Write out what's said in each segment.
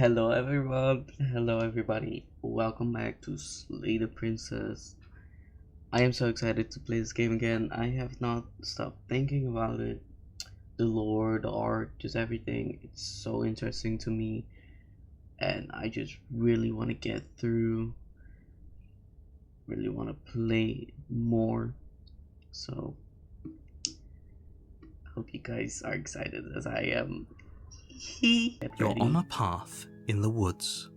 Hello everyone, hello everybody, welcome back to Slay the Princess. I am so excited to play this game again. I have not stopped thinking about it. The lore, the art, just everything. It's so interesting to me, and I just really want to get through, really want to play more. So, I hope you guys are excited as I am. You're on a path in the woods,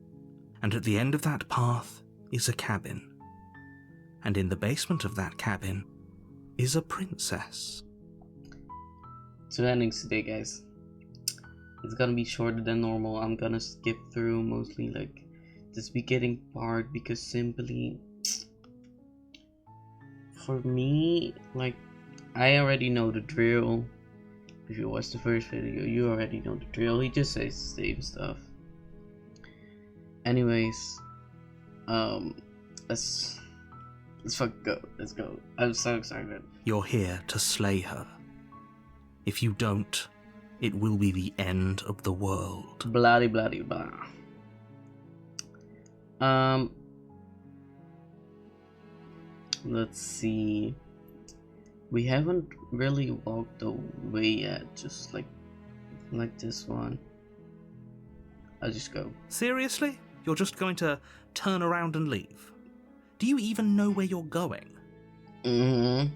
and at the end of that path is a cabin. And in the basement of that cabin is a princess. Two endings today, guys. It's gonna be shorter than normal. I'm gonna skip through mostly like this beginning part because simply for me, like, I already know the drill. If you watch the first video, you already know the drill. He just says the same stuff. Anyways, let's fucking go. Let's go. I'm so excited. You're here to slay her. If you don't, it will be the end of the world. Bloody bloody blah. Let's see. We haven't really walked away yet, just like this one. I'll just go. Seriously? You're just going to turn around and leave? Do you even know where you're going? I'm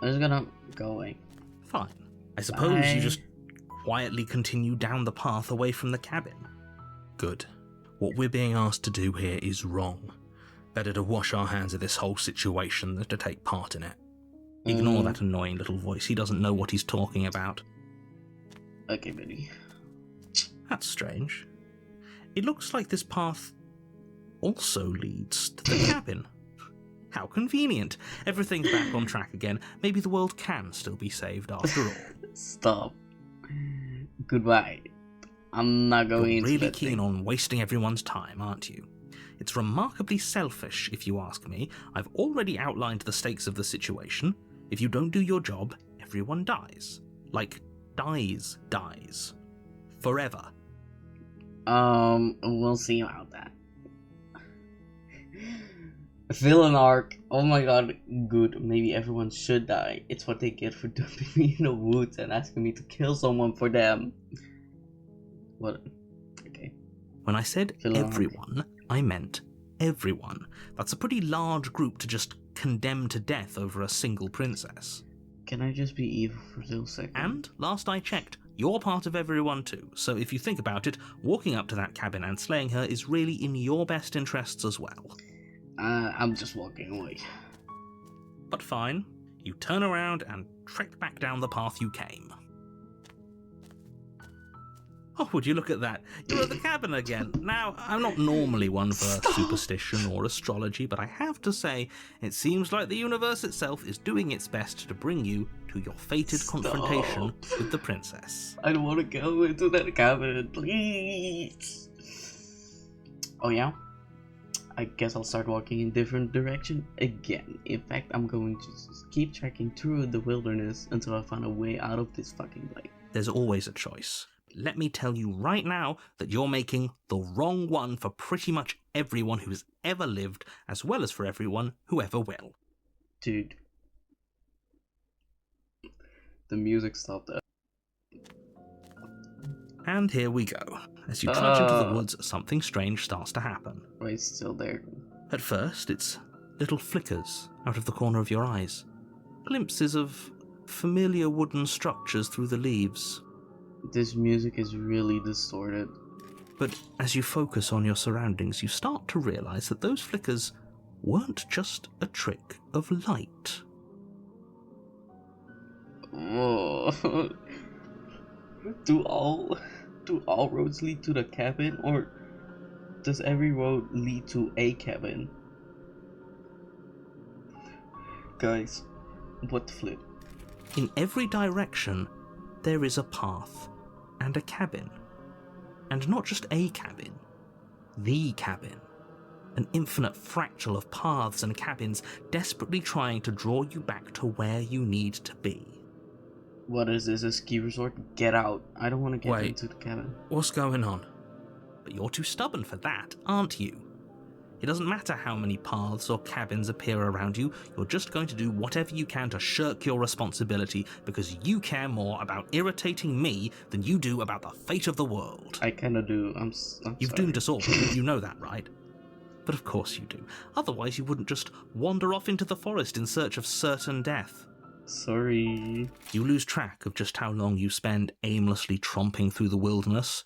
just gonna go away. Fine. I suppose Bye. you just quietly continue down the path away from the cabin. Good. What we're being asked to do here is wrong. Better to wash our hands of this whole situation than to take part in it. Ignore that annoying little voice. He doesn't know what he's talking about. Okay, buddy. That's strange. It looks like this path also leads to the cabin. How convenient. Everything's back on track again. Maybe the world can still be saved after all. Stop. Goodbye. I'm not going You're into really that keen thing. on wasting everyone's time, aren't you? It's remarkably selfish, if you ask me. I've already outlined the stakes of the situation. If you don't do your job, everyone dies. Like, dies. Forever. We'll see about that. Villain arc. Oh my god, good. Maybe everyone should die. It's what they get for dumping me in the woods and asking me to kill someone for them. What? Okay. When I said Villain arc. everyone, I meant everyone. That's a pretty large group to just condemn to death over a single princess. Can I just be evil for a little second? And, last I checked, you're part of everyone too, so if you think about it, walking up to that cabin and slaying her is really in your best interests as well. I'm just walking away. But fine, you turn around and trek back down the path you came. Oh, would you look at that? You're at the cabin again. Now, I'm not normally one for superstition or astrology, but I have to say, it seems like the universe itself is doing its best to bring you to your fated confrontation with the princess. I don't want to go into that cabin, please. Oh yeah? I guess I'll start walking in different direction again. In fact, I'm going to just keep trekking through the wilderness until I find a way out of this fucking place. There's always a choice. Let me tell you right now that you're making the wrong one for pretty much everyone who's ever lived, as well as for everyone who ever will. Dude. The music stopped. And here we go. As you trudge into the woods, something strange starts to happen. Wait, it's still there. At first, it's little flickers out of the corner of your eyes. Glimpses of familiar wooden structures through the leaves. This music is really distorted. But as you focus on your surroundings, you start to realize that those flickers weren't just a trick of light. Whoa. Do all roads lead to the cabin, or does every road lead to a cabin? Guys, what the flip? In every direction, there is a path and a cabin. And not just a cabin, the cabin. An infinite fractal of paths and cabins desperately trying to draw you back to where you need to be. What is this? A ski resort? Get out. I don't want to get Wait. into the cabin. What's going on? But you're too stubborn for that, aren't you? It doesn't matter how many paths or cabins appear around you, you're just going to do whatever you can to shirk your responsibility because you care more about irritating me than you do about the fate of the world. I kind of do. I'm You've sorry. doomed us all, you know that, right? But of course you do. Otherwise you wouldn't just wander off into the forest in search of certain death. Sorry. You lose track of just how long you spend aimlessly tromping through the wilderness.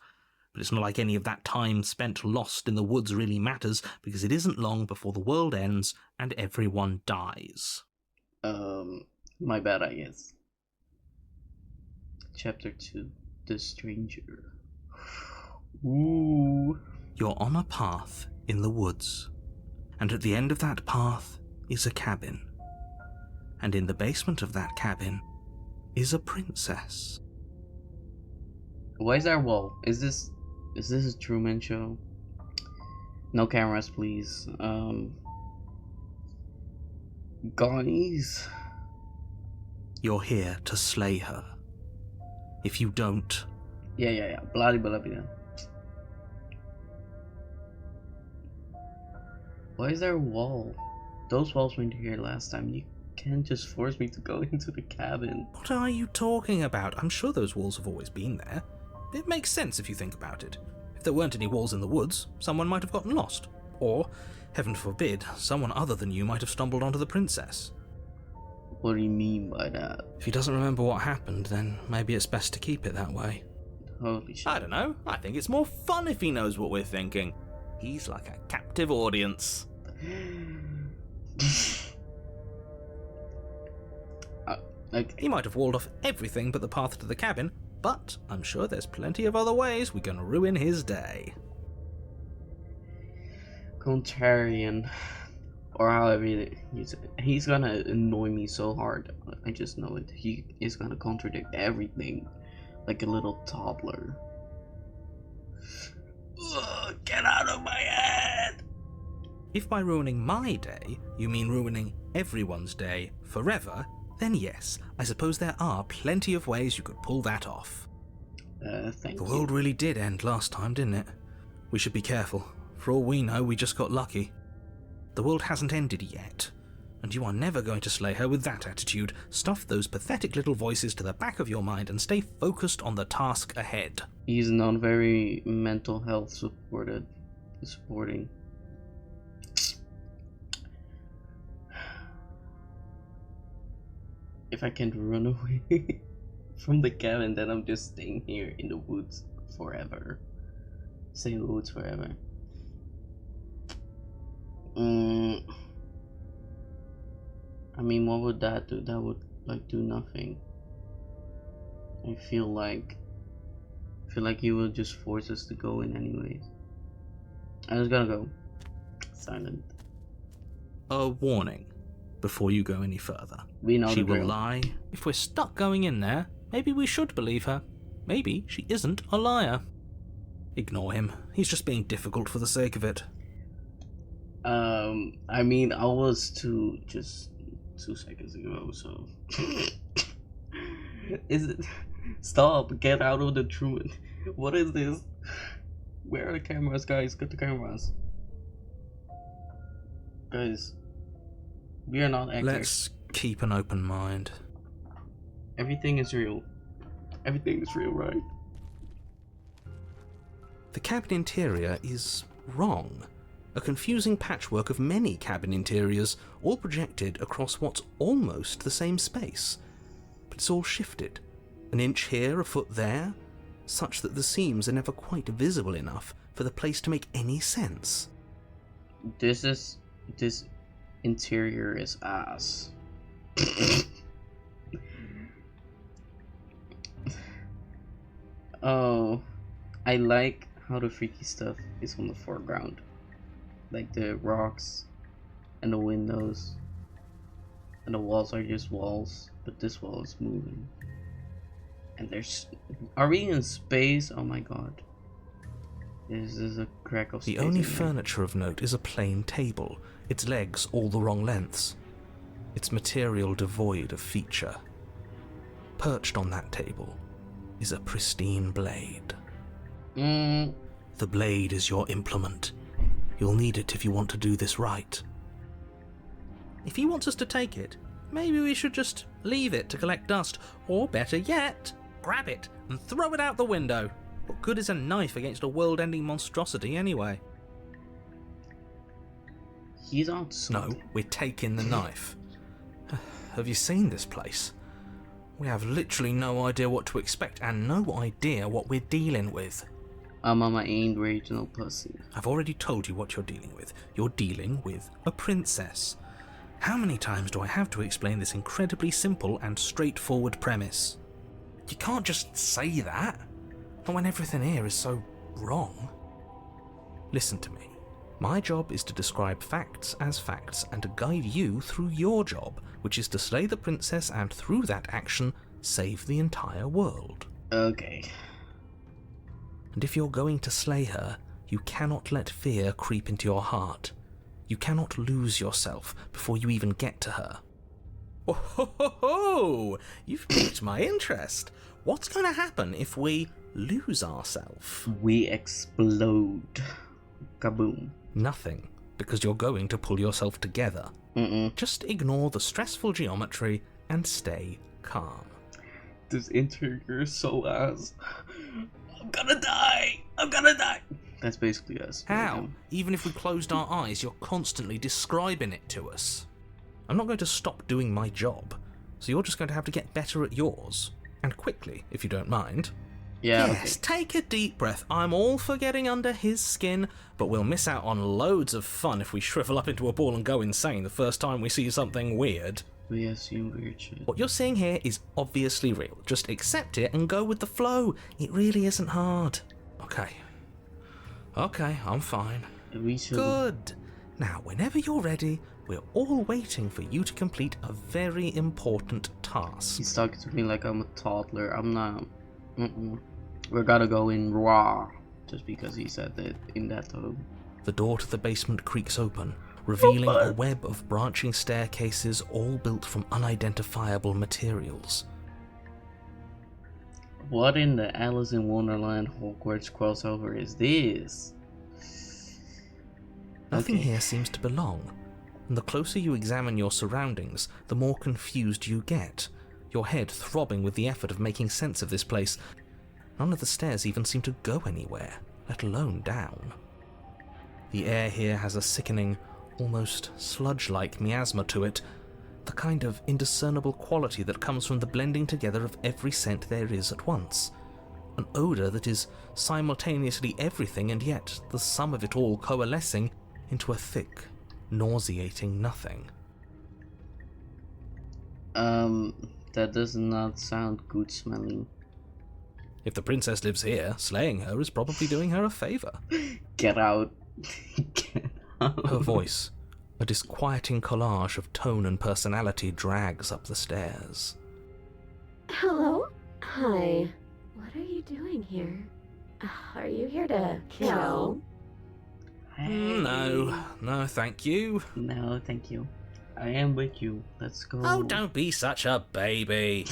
But it's not like any of that time spent lost in the woods really matters, because it isn't long before the world ends and everyone dies. My bad, I guess. Chapter 2, The Stranger. Ooh. You're on a path in the woods, and at the end of that path is a cabin. And in the basement of that cabin is a princess. Why is there a wall? Is this a Truman Show? No cameras, please. Guys. You're here to slay her. If you don't... Yeah. Blah blah blah. Why is there a wall? Those walls weren't here last time. You can't just force me to go into the cabin. What are you talking about? I'm sure those walls have always been there. It makes sense if you think about it. If there weren't any walls in the woods, someone might have gotten lost. Or, heaven forbid, someone other than you might have stumbled onto the princess. What do you mean by that? If he doesn't remember what happened, then maybe it's best to keep it that way. Holy shit. I don't know. I think it's more fun if he knows what we're thinking. He's like a captive audience. He might have walled off everything but the path to the cabin, but I'm sure there's plenty of other ways we can ruin his day. Contrarian, or however he's gonna annoy me so hard. I just know it. He is gonna contradict everything like a little toddler. Ugh, get out of my head! If by ruining my day you mean ruining everyone's day forever, then yes, I suppose there are plenty of ways you could pull that off. Thank The you. world really did end last time, didn't it? We should be careful. For all we know, we just got lucky. The world hasn't ended yet, and you are never going to slay her with that attitude. Stuff those pathetic little voices to the back of your mind and stay focused on the task ahead. He's not very mental health supporting. If I can run away from the cabin, then I'm just staying here in the woods forever. Stay in the woods forever. I mean, what would that do? That would do nothing. I feel like he will just force us to go in anyways. I'm just gonna go silent. A warning before you go any further. We know She the will drill. lie. If we're stuck going in there, maybe we should believe her. Maybe she isn't a liar. Ignore him. He's just being difficult for the sake of it. I mean, I was just 2 seconds ago, so is it? Stop! Get out of the Truman. What is this? Where are the cameras, guys? Get the cameras, guys. We are not actors. Let's keep an open mind. Everything is real. Everything is real, right? The cabin interior is wrong. A confusing patchwork of many cabin interiors, all projected across what's almost the same space. But it's all shifted. An inch here, a foot there, such that the seams are never quite visible enough for the place to make any sense. This interior is ass. Oh, I like how the freaky stuff is on the foreground, like the rocks and the windows, and the walls are just walls, but this wall is moving. And are we in space? Oh my god. This is a crack of space. The only in there. furniture of note is a plain table, its legs all the wrong lengths, its material devoid of feature. Perched on that table is a pristine blade. Mm, The blade is your implement. You'll need it if you want to do this right. If he wants us to take it, maybe we should just leave it to collect dust, or better yet, grab it and throw it out the window. What good is a knife against a world-ending monstrosity anyway? he's on something. No, we're taking the knife. Have you seen this place? We have literally no idea what to expect and no idea what we're dealing with. Mama ain't regional pussy. I've already told you what you're dealing with. You're dealing with a princess. How many times do I have to explain this incredibly simple and straightforward premise? You can't just say that, not when everything here is so wrong. Listen to me. My job is to describe facts as facts and to guide you through your job, which is to slay the princess and through that action, save the entire world. Okay. And if you're going to slay her, you cannot let fear creep into your heart. You cannot lose yourself before you even get to her. Oh ho ho ho! You've piqued my interest. What's going to happen if we lose ourselves? We explode. Kaboom. Nothing, because you're going to pull yourself together. Mm-mm. Just ignore the stressful geometry and stay calm. This interior is so ass. I'm gonna die! I'm gonna die! That's basically us. How? Even if we closed our eyes, you're constantly describing it to us. I'm not going to stop doing my job, so you're just going to have to get better at yours. And quickly, if you don't mind. Yeah, Yes, take a deep breath. I'm all for getting under his skin, but we'll miss out on loads of fun if we shrivel up into a ball and go insane the first time we see something weird. We assume weird shit. What you're seeing here is obviously real. Just accept it and go with the flow. It really isn't hard. Okay, I'm fine. We should. Good. Now, whenever you're ready, we're all waiting for you to complete a very important task. He's talking to me like I'm a toddler. I'm not. We're gonna go in raw. Just because he said that in that tone. The door to the basement creaks open, revealing a web of branching staircases all built from unidentifiable materials. What in the Alice in Wonderland Hogwarts crossover is this? Nothing Okay. here seems to belong, and the closer you examine your surroundings, the more confused you get, your head throbbing with the effort of making sense of this place. None of the stairs even seem to go anywhere, let alone down. The air here has a sickening, almost sludge-like miasma to it, the kind of indiscernible quality that comes from the blending together of every scent there is at once. An odour that is simultaneously everything and yet the sum of it all coalescing into a thick, nauseating nothing. That does not sound good smelling. If the princess lives here, slaying her is probably doing her a favour. Get out. Get out. Her voice, a disquieting collage of tone and personality, drags up the stairs. Hello? Hi. What are you doing here? Are you here to kill? No, thank you. No, thank you. I am with you. Let's go. Oh, don't be such a baby.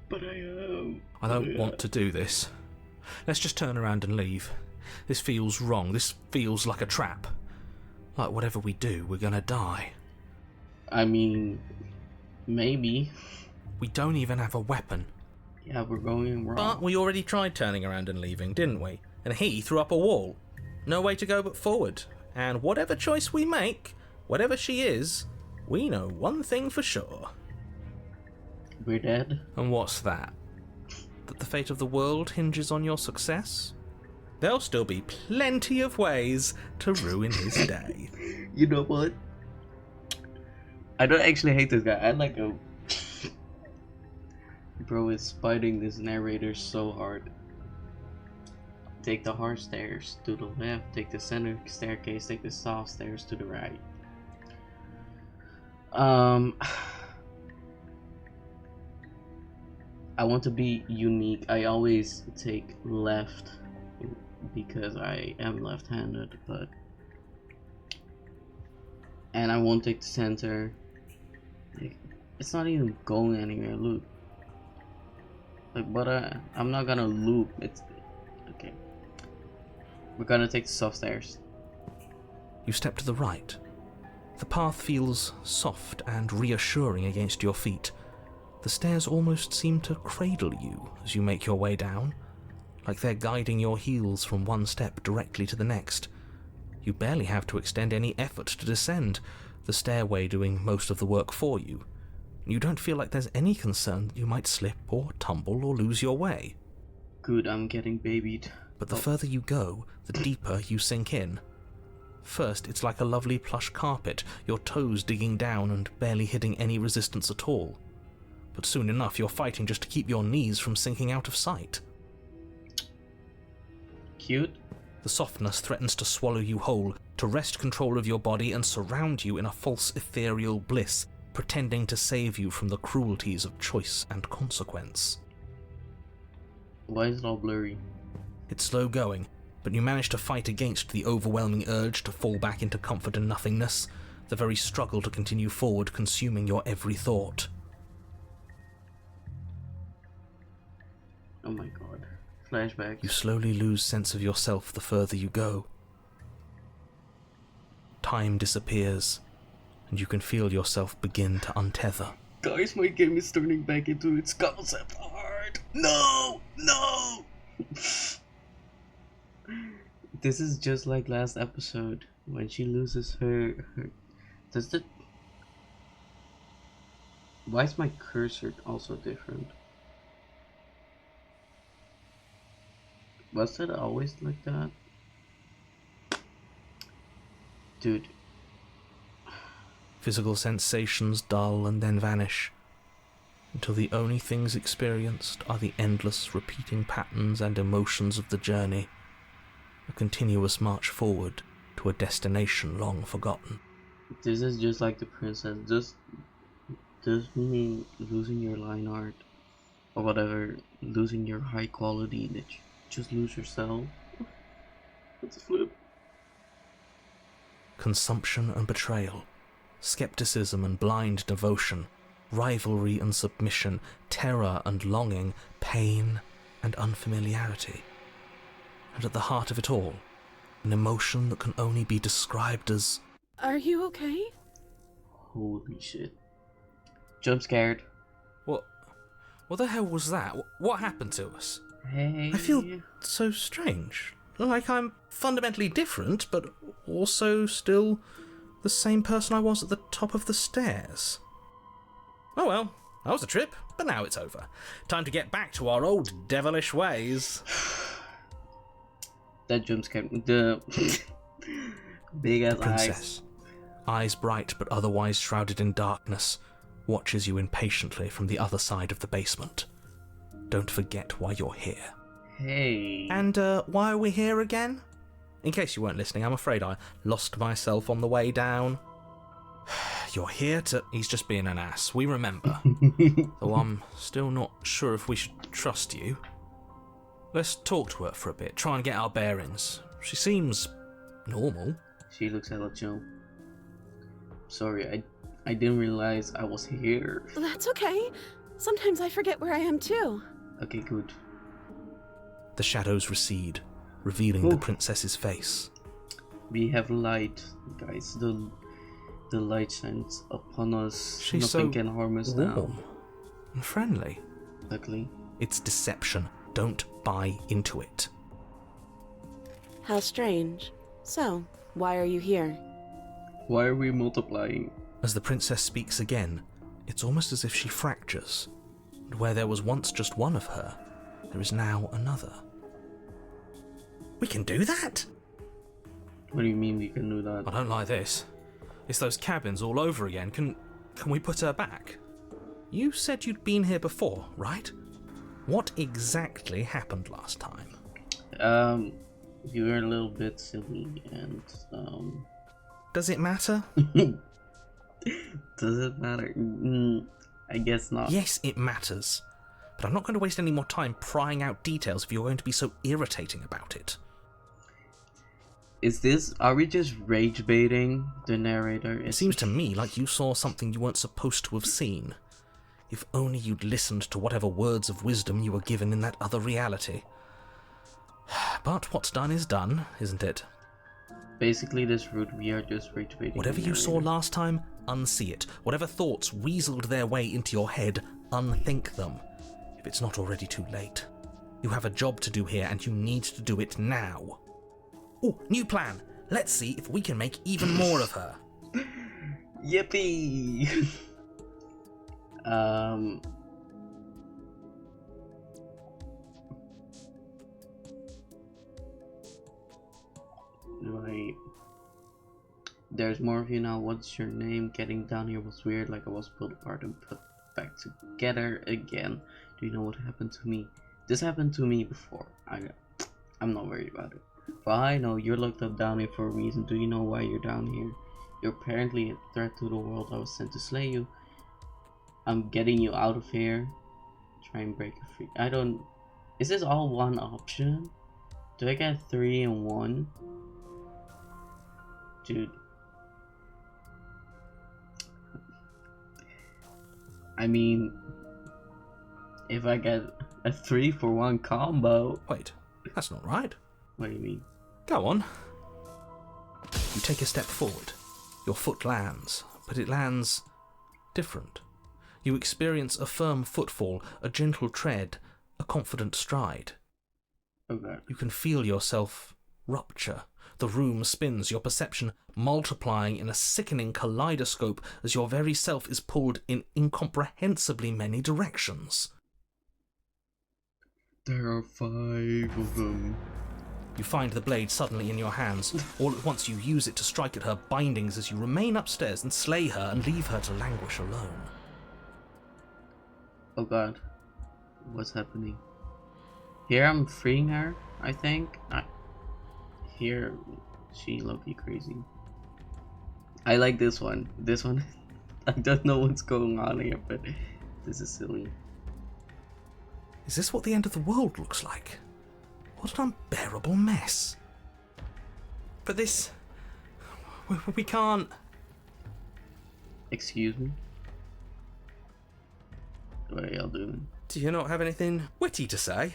But I am. I don't want to do this. Let's just turn around and leave. This feels wrong. This feels like a trap. Like whatever we do, we're gonna die. I mean, maybe. We don't even have a weapon. Yeah, we're going wrong. But we already tried turning around and leaving, didn't we? And he threw up a wall. No way to go but forward. And whatever choice we make, whatever she is, we know one thing for sure. We're dead. And what's that? That the fate of the world hinges on your success? There'll still be plenty of ways to ruin his day. You know what? I don't actually hate this guy. I like him. Bro is spiting this narrator so hard. Take the hard stairs to the left, take the center staircase, take the soft stairs to the right. I want to be unique. I always take left because I am left-handed, and I won't take the center. It's not even going anywhere. Look. Like, but I'm not gonna loop. It's okay. We're gonna take the soft stairs. You step to the right. The path feels soft and reassuring against your feet. The stairs almost seem to cradle you as you make your way down, like they're guiding your heels from one step directly to the next. You barely have to extend any effort to descend, the stairway doing most of the work for you. You don't feel like there's any concern that you might slip or tumble or lose your way. Good, I'm getting babied. But the further you go, the deeper you sink in. First, it's like a lovely plush carpet, your toes digging down and barely hitting any resistance at all. But soon enough, you're fighting just to keep your knees from sinking out of sight. Cute. The softness threatens to swallow you whole, to wrest control of your body and surround you in a false ethereal bliss, pretending to save you from the cruelties of choice and consequence. Why is it all blurry? It's slow going, but you manage to fight against the overwhelming urge to fall back into comfort and nothingness, the very struggle to continue forward consuming your every thought. Oh my god. Flashbacks. You slowly lose sense of yourself the further you go. Time disappears, and you can feel yourself begin to untether. Guys, my game is turning back into its concept art. No! No! This is just like last episode when she loses her does it? Why is my cursor also different? Was it always like that? Dude. Physical sensations dull and then vanish, until the only things experienced are the endless repeating patterns and emotions of the journey, a continuous march forward to a destination long forgotten. This is just like the princess. Does mean losing your line art or whatever, losing your high quality, that you just lose yourself? That's a flip. Consumption and betrayal, skepticism and blind devotion, rivalry and submission, terror and longing, pain and unfamiliarity. And at the heart of it all, an emotion that can only be described as... Are you okay? Holy shit. Jump scared. What the hell was that? What happened to us? Hey. I feel so strange. Like I'm fundamentally different, but also still the same person I was at the top of the stairs. Oh well, that was a trip, but now it's over. Time to get back to our old devilish ways. That jump scared me. The big ass Princess, eyes bright but otherwise shrouded in darkness, watches you impatiently from the other side of the basement. Don't forget why you're here. Hey. And why are we here again? In case you weren't listening, I'm afraid I lost myself on the way down. You're here to... He's just being an ass, we remember. Though I'm still not sure if we should trust you. Let's talk to her for a bit, try and get our bearings. She seems... normal. She looks hella chill. Sorry, I didn't realize I was here. That's okay. Sometimes I forget where I am too. Okay, good. The shadows recede, revealing the princess's face. We have light, guys. The light shines upon us. She's Nothing so can harm us warm now. and friendly. Luckily. It's deception. Don't buy into it. How strange. So, why are you here? Why are we multiplying? As the princess speaks again, it's almost as if she fractures. And where there was once just one of her, there is now another. We can do that? What do you mean we can do that? I don't like this. It's those cabins all over again. Can we put her back? You said you'd been here before, right? What exactly happened last time? You were a little bit silly and, Does it matter? Does it matter? I guess not. Yes, it matters. But I'm not going to waste any more time prying out details if you're going to be so irritating about it. Are we just rage baiting the narrator? It seems to me like you saw something you weren't supposed to have seen. If only you'd listened to whatever words of wisdom you were given in that other reality. But what's done is done, isn't it? Basically, this route we are just reactivating. Whatever the you saw narrator. last time, unsee it. Whatever thoughts weaseled their way into your head, unthink them. If it's not already too late. You have a job to do here, and you need to do it now. Oh, new plan! Let's see if we can make even more of her. Yippee! Right. There's more of you now. What's your name? Getting down here was weird, like I was pulled apart and put back together again. Do you know what happened to me? This happened to me before. I'm not worried about it. For all I know, you're locked up down here for a reason. Do you know why you're down here? You're apparently a threat to the world. I was sent to slay you. I'm getting you out of here. Try and break you free. I don't... Is this all one option? Do I get 3 in 1? Dude. I mean... If I get a 3 for 1 combo... Wait, that's not right. What do you mean? Go on. You take a step forward. Your foot lands, but it lands different. You experience a firm footfall, a gentle tread, a confident stride. Okay. You can feel yourself rupture. The room spins, your perception multiplying in a sickening kaleidoscope as your very self is pulled in incomprehensibly many directions. There are 5 of them. You find the blade suddenly in your hands. All at once you use it to strike at her bindings as you remain upstairs and slay her and leave her to languish alone. Oh god. What's happening? Here I'm freeing her, I think. Here she low-key crazy. I like this one. This one, I don't know what's going on here, but this is silly. Is this what the end of the world looks like? What an unbearable mess. But this... We can't... Excuse me? What are y'all doing? Do you not have anything witty to say?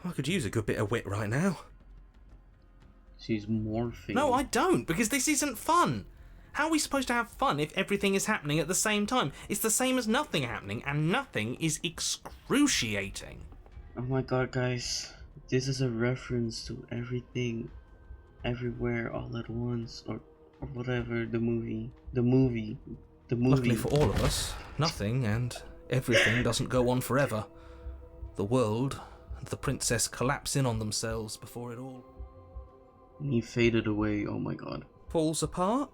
I could use a good bit of wit right now. She's morphing. No, I don't, because this isn't fun. How are we supposed to have fun if everything is happening at the same time? It's the same as nothing happening, and nothing is excruciating. Oh my god, guys. This is a reference to everything, everywhere, all at once, or whatever, the movie. Luckily for all of us, nothing and everything doesn't go on forever. The world and the princess collapse in on themselves before it all And he faded away, oh my god. falls apart.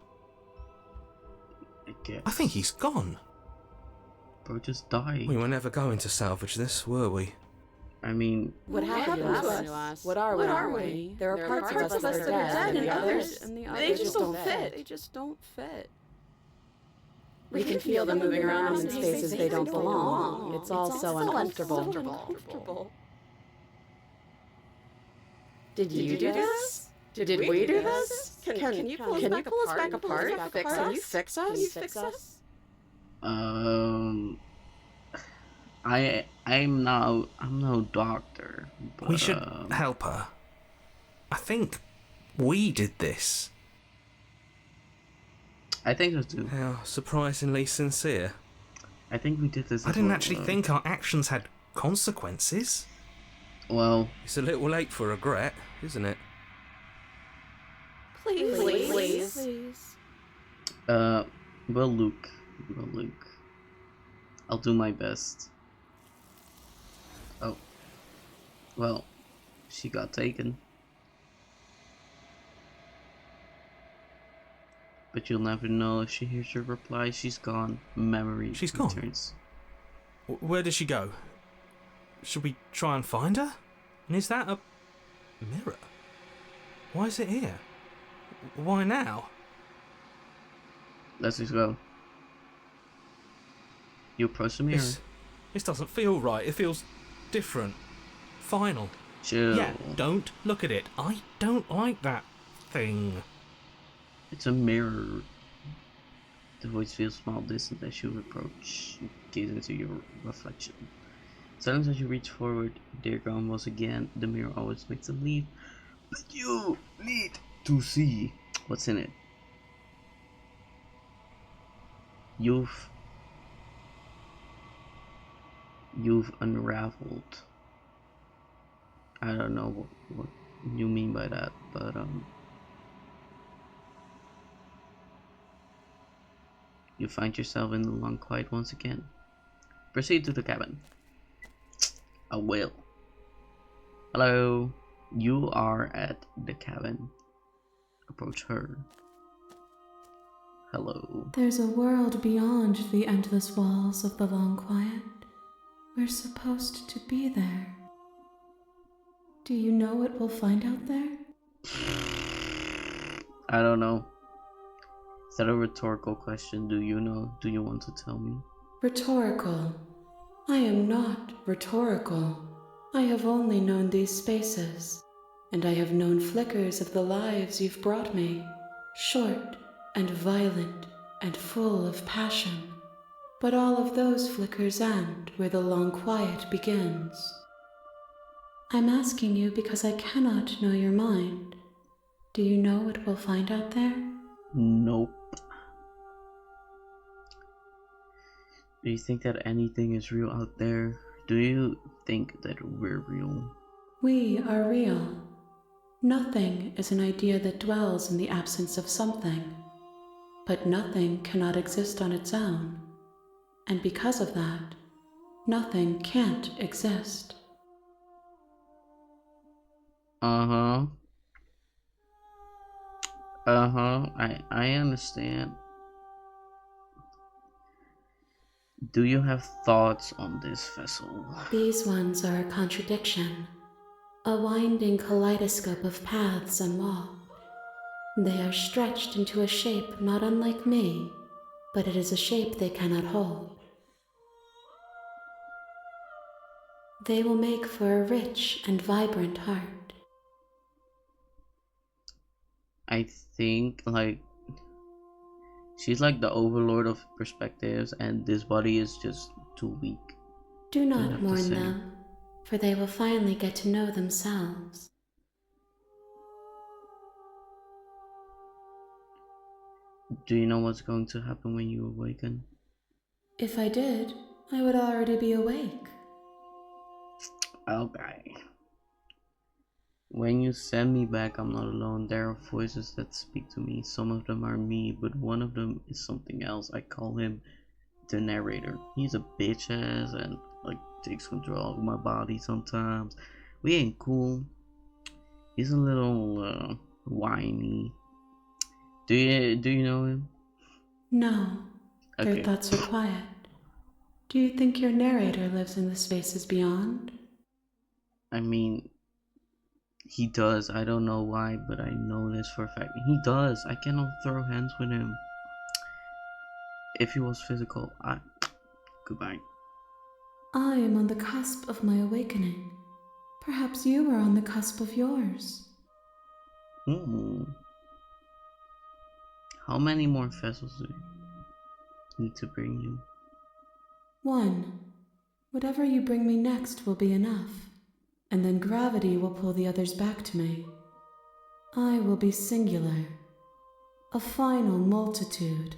I guess. I think he's gone. Bro just died. We were never going to salvage this, were we? I mean, What happened to us? What are we? There are parts of us that are dead, and the others, they just don't fit. They just don't fit. we can feel them moving around in spaces they don't belong. It's all so uncomfortable. Did you do this? Did we do this? Can you pull us back apart? Can you fix us? I'm no doctor. But, We should help her. I think we did this. I think so too. How surprisingly sincere. I think we did this. I as didn't well, actually think our actions had consequences. Well, It's a little late for regret, isn't it? Please. well, Luke. I'll do my best. Oh. Well, she got taken. But you'll never know if she hears your reply. She's gone. Memory She's gone? returns. Where did she go? Should we try and find her? And is that a mirror? Why is it here? Why now? Let's just go. You approach the mirror. This doesn't feel right. It feels different. Final. Chill. Yeah, don't look at it. I don't like that thing. It's a mirror. The voice feels small, distant as you approach. gaze into your reflection. Suddenly, as you reach forward, there gone once again. The mirror always makes a leap, but you need to see what's in it. You've unraveled. I don't know what you mean by that, but you find yourself in the long quiet once again. Proceed to the cabin. I will. Hello. You are at the cabin. Approach her. Hello. There's a world beyond the endless walls of the long quiet. We're supposed to be there. Do you know what we'll find out there? I don't know. Is that a rhetorical question? Do you know? Do you want to tell me? Rhetorical. I am not rhetorical. I have only known these spaces, and I have known flickers of the lives you've brought me, short and violent and full of passion. But all of those flickers end where the long quiet begins. I'm asking you because I cannot know your mind. Do you know what we'll find out there? Nope. Do you think that anything is real out there? Do you think that we're real? We are real. Nothing is an idea that dwells in the absence of something. But nothing cannot exist on its own. And because of that, nothing can't exist. Uh-huh. I understand. Do you have thoughts on this vessel? These ones are a contradiction, a winding kaleidoscope of paths and walks. They are stretched into a shape not unlike me, but it is a shape they cannot hold. They will make for a rich and vibrant heart. I think, like, she's like the overlord of perspectives, and this body is just too weak. Do I not have to mourn say. them, for they will finally get to know themselves. Do you know what's going to happen when you awaken? If I did, I would already be awake. Okay. When you send me back, I'm not alone. There are voices that speak to me. Some of them are me, but one of them is something else. I call him the narrator. He's a bitch ass and like takes control of my body sometimes. We ain't cool. He's a little whiny. Do you know him? No, their Okay. thoughts are quiet. Do you think your narrator lives in the spaces beyond? I mean, he does. I don't know why, but I know this for a fact. He does. I cannot throw hands with him. If he was physical, goodbye. I am on the cusp of my awakening. Perhaps you are on the cusp of yours. How many more vessels do we need to bring you? One. Whatever you bring me next will be enough, and then gravity will pull the others back to me. I will be singular, a final multitude.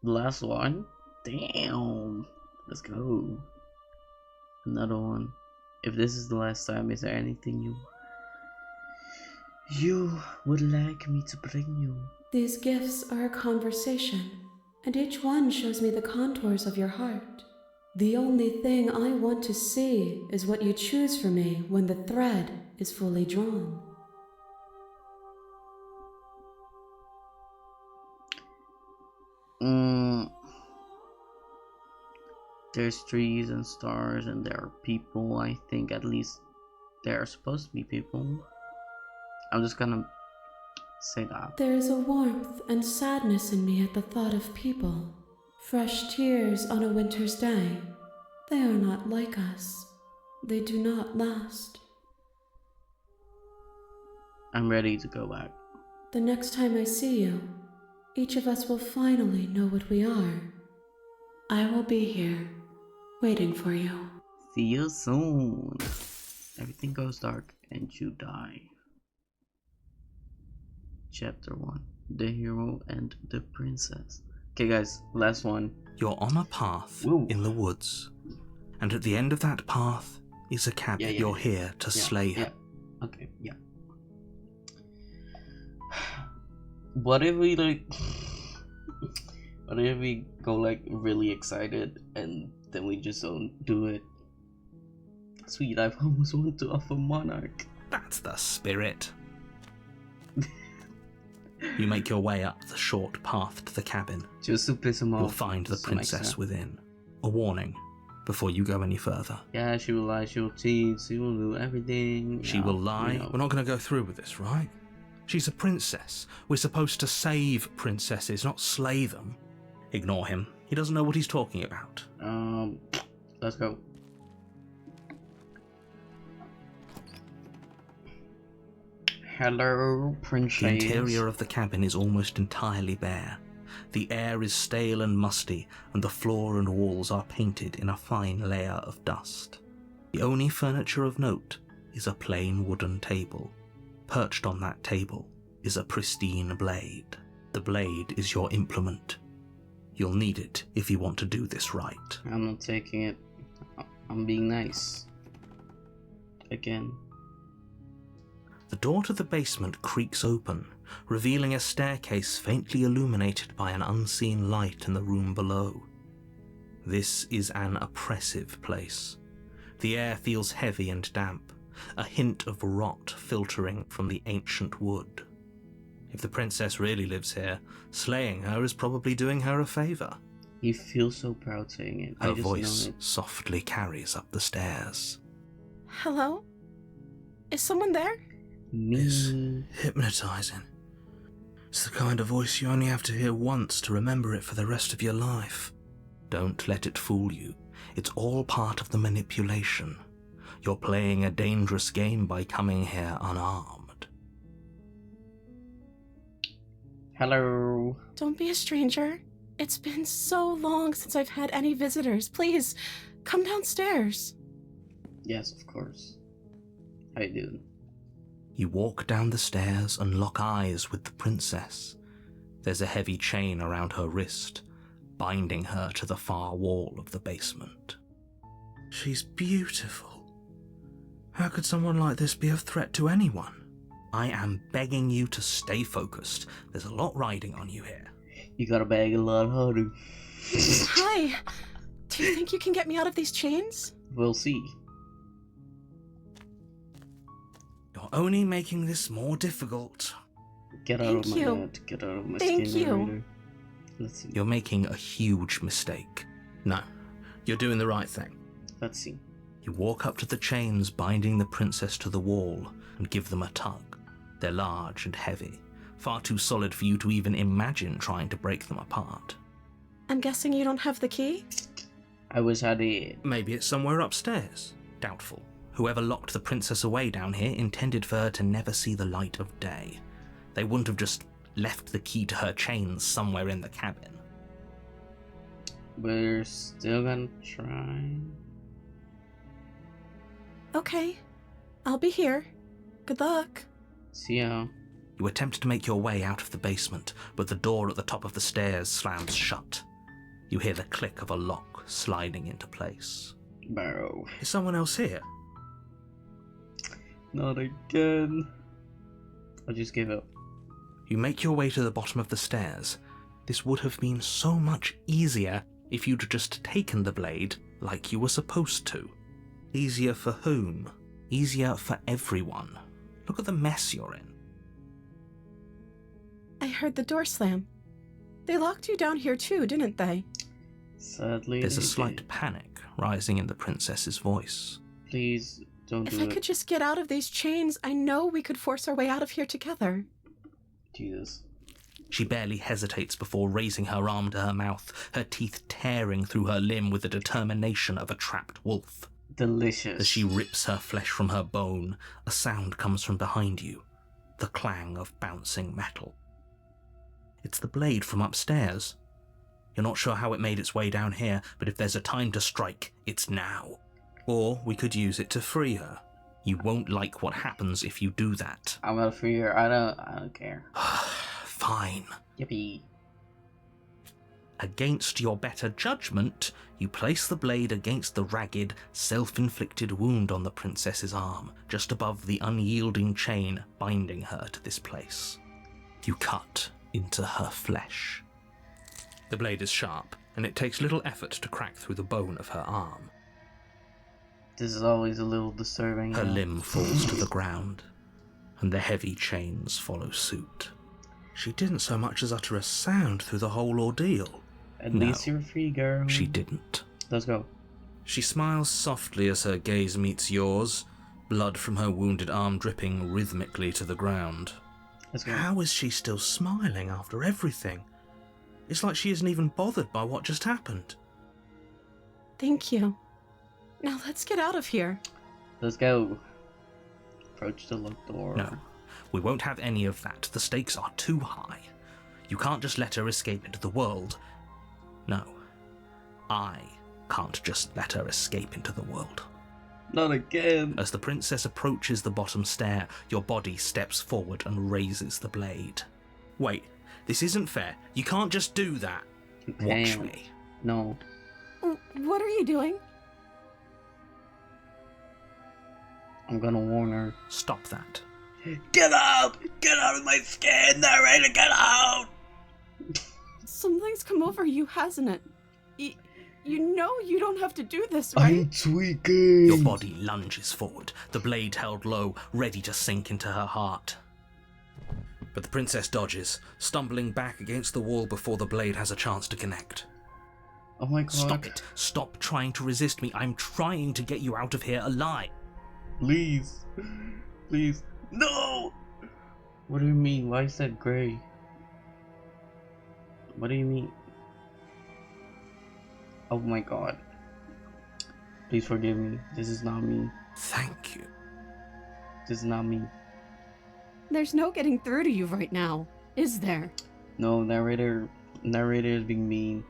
The last one? Damn. Let's go. Another one. If this is the last time, is there anything you would like me to bring you? These gifts are a conversation, and each one shows me the contours of your heart. The only thing I want to see is what you choose for me when the thread is fully drawn. There's trees and stars and there are people. I think at least there are supposed to be people. I'm just gonna say that. There is a warmth and sadness in me at the thought of people. Fresh tears on a winter's day. They are not like us. They do not last. I'm ready to go back. The next time I see you, each of us will finally know what we are. I will be here, waiting for you. See you soon. Everything goes dark and you die. Chapter 1. The Hero and the Princess. Okay guys, last one. You're on a path Woo. in the woods, and at the end of that path is a cabin. You're here to slay her. Yeah. Okay, yeah. What if we what if we go like really excited and then we just don't do it? Sweet, I've almost went to offer monarch. That's the spirit. You make your way up the short path to the cabin. Just to piss him off. You'll find the princess within. A warning before you go any further. Yeah, she will lie, she will cheat, she will do everything. She will lie? You know. We're not going to go through with this, right? She's a princess. We're supposed to save princesses, not slay them. Ignore him. He doesn't know what he's talking about. Let's go. Hello, princess. The interior of the cabin is almost entirely bare. The air is stale and musty, and the floor and walls are painted in a fine layer of dust. The only furniture of note is a plain wooden table. Perched on that table is a pristine blade. The blade is your implement. You'll need it if you want to do this right. I'm not taking it. I'm being nice. Again. The door to the basement creaks open, revealing a staircase faintly illuminated by an unseen light in the room below. This is an oppressive place. The air feels heavy and damp, a hint of rot filtering from the ancient wood. If the princess really lives here, slaying her is probably doing her a favor. You feel so proud saying it. Her voice softly carries up the stairs. Hello? Is someone there? Me. It's hypnotizing. It's the kind of voice you only have to hear once to remember it for the rest of your life. Don't let it fool you. It's all part of the manipulation. You're playing a dangerous game by coming here unarmed. Hello. Don't be a stranger. It's been so long since I've had any visitors. Please, come downstairs. Yes, of course. How you doing? You walk down the stairs and lock eyes with the princess. There's a heavy chain around her wrist, binding her to the far wall of the basement. She's beautiful. How could someone like this be a threat to anyone? I am begging you to stay focused. There's a lot riding on you here. You gotta bag a lot harder. Hi. Do you think you can get me out of these chains? We'll see. You're only making this more difficult. Get out of my head. Get out of my skin. Thank you. Narrator. Let's see. You're making a huge mistake. No, you're doing the right thing. Let's see. You walk up to the chains binding the princess to the wall and give them a tug. They're large and heavy, far too solid for you to even imagine trying to break them apart. I'm guessing you don't have the key? I wish I did. Maybe it's somewhere upstairs. Doubtful. Whoever locked the princess away down here intended for her to never see the light of day. They wouldn't have just left the key to her chains somewhere in the cabin. We're still gonna try. Okay. I'll be here. Good luck. See ya. You attempt to make your way out of the basement, but the door at the top of the stairs slams shut. You hear the click of a lock sliding into place. Bro. Is someone else here? Not again. I just gave up. You make your way to the bottom of the stairs. This would have been so much easier if you'd just taken the blade like you were supposed to. Easier for whom? Easier for everyone. Look at the mess you're in. I heard the door slam. They locked you down here too, didn't they? Sadly, There's a they slight did. panic rising in the princess's voice. Please don't If do I it. could just get out of these chains, I know we could force our way out of here together. Jesus. She barely hesitates before raising her arm to her mouth, her teeth tearing through her limb with the determination of a trapped wolf. Delicious. As she rips her flesh from her bone, a sound comes from behind you, the clang of bouncing metal. It's the blade from upstairs. You're not sure how it made its way down here, but if there's a time to strike, it's now. Or we could use it to free her. You won't like what happens if you do that. I'm gonna free her. I don't care. Fine. Yippee. Against your better judgment, you place the blade against the ragged, self-inflicted wound on the princess's arm, just above the unyielding chain binding her to this place. You cut into her flesh. The blade is sharp, and it takes little effort to crack through the bone of her arm. This is always a little disturbing. Her limb falls to the ground, and the heavy chains follow suit. She didn't so much as utter a sound through the whole ordeal. At No, least you're free, girl. she didn't. Let's go. She smiles softly as her gaze meets yours, blood from her wounded arm dripping rhythmically to the ground. Let's go. How is she still smiling after everything? It's like she isn't even bothered by what just happened. Thank you. Now let's get out of here. Let's go. Approach the locked door. No, we won't have any of that. The stakes are too high. You can't just let her escape into the world. No, I can't just let her escape into the world. Not again. As the princess approaches the bottom stair, your body steps forward and raises the blade. Wait, this isn't fair. You can't just do that. Watch Damn. me. No. What are you doing? I'm gonna warn her. Stop that. Get out! Get out of my skin! Narrator, get out! Something's come over you, hasn't it? You know you don't have to do this, right? I'm tweaking! Your body lunges forward, the blade held low, ready to sink into her heart. But the princess dodges, stumbling back against the wall before the blade has a chance to connect. Oh my god. Stop it. Stop trying to resist me. I'm trying to get you out of here alive. Please. Please. No! What do you mean? Why is that gray? What do you mean? Oh my god. Please forgive me. This is not me. Thank you. This is not me. There's no getting through to you right now, is there? No, narrator is being mean.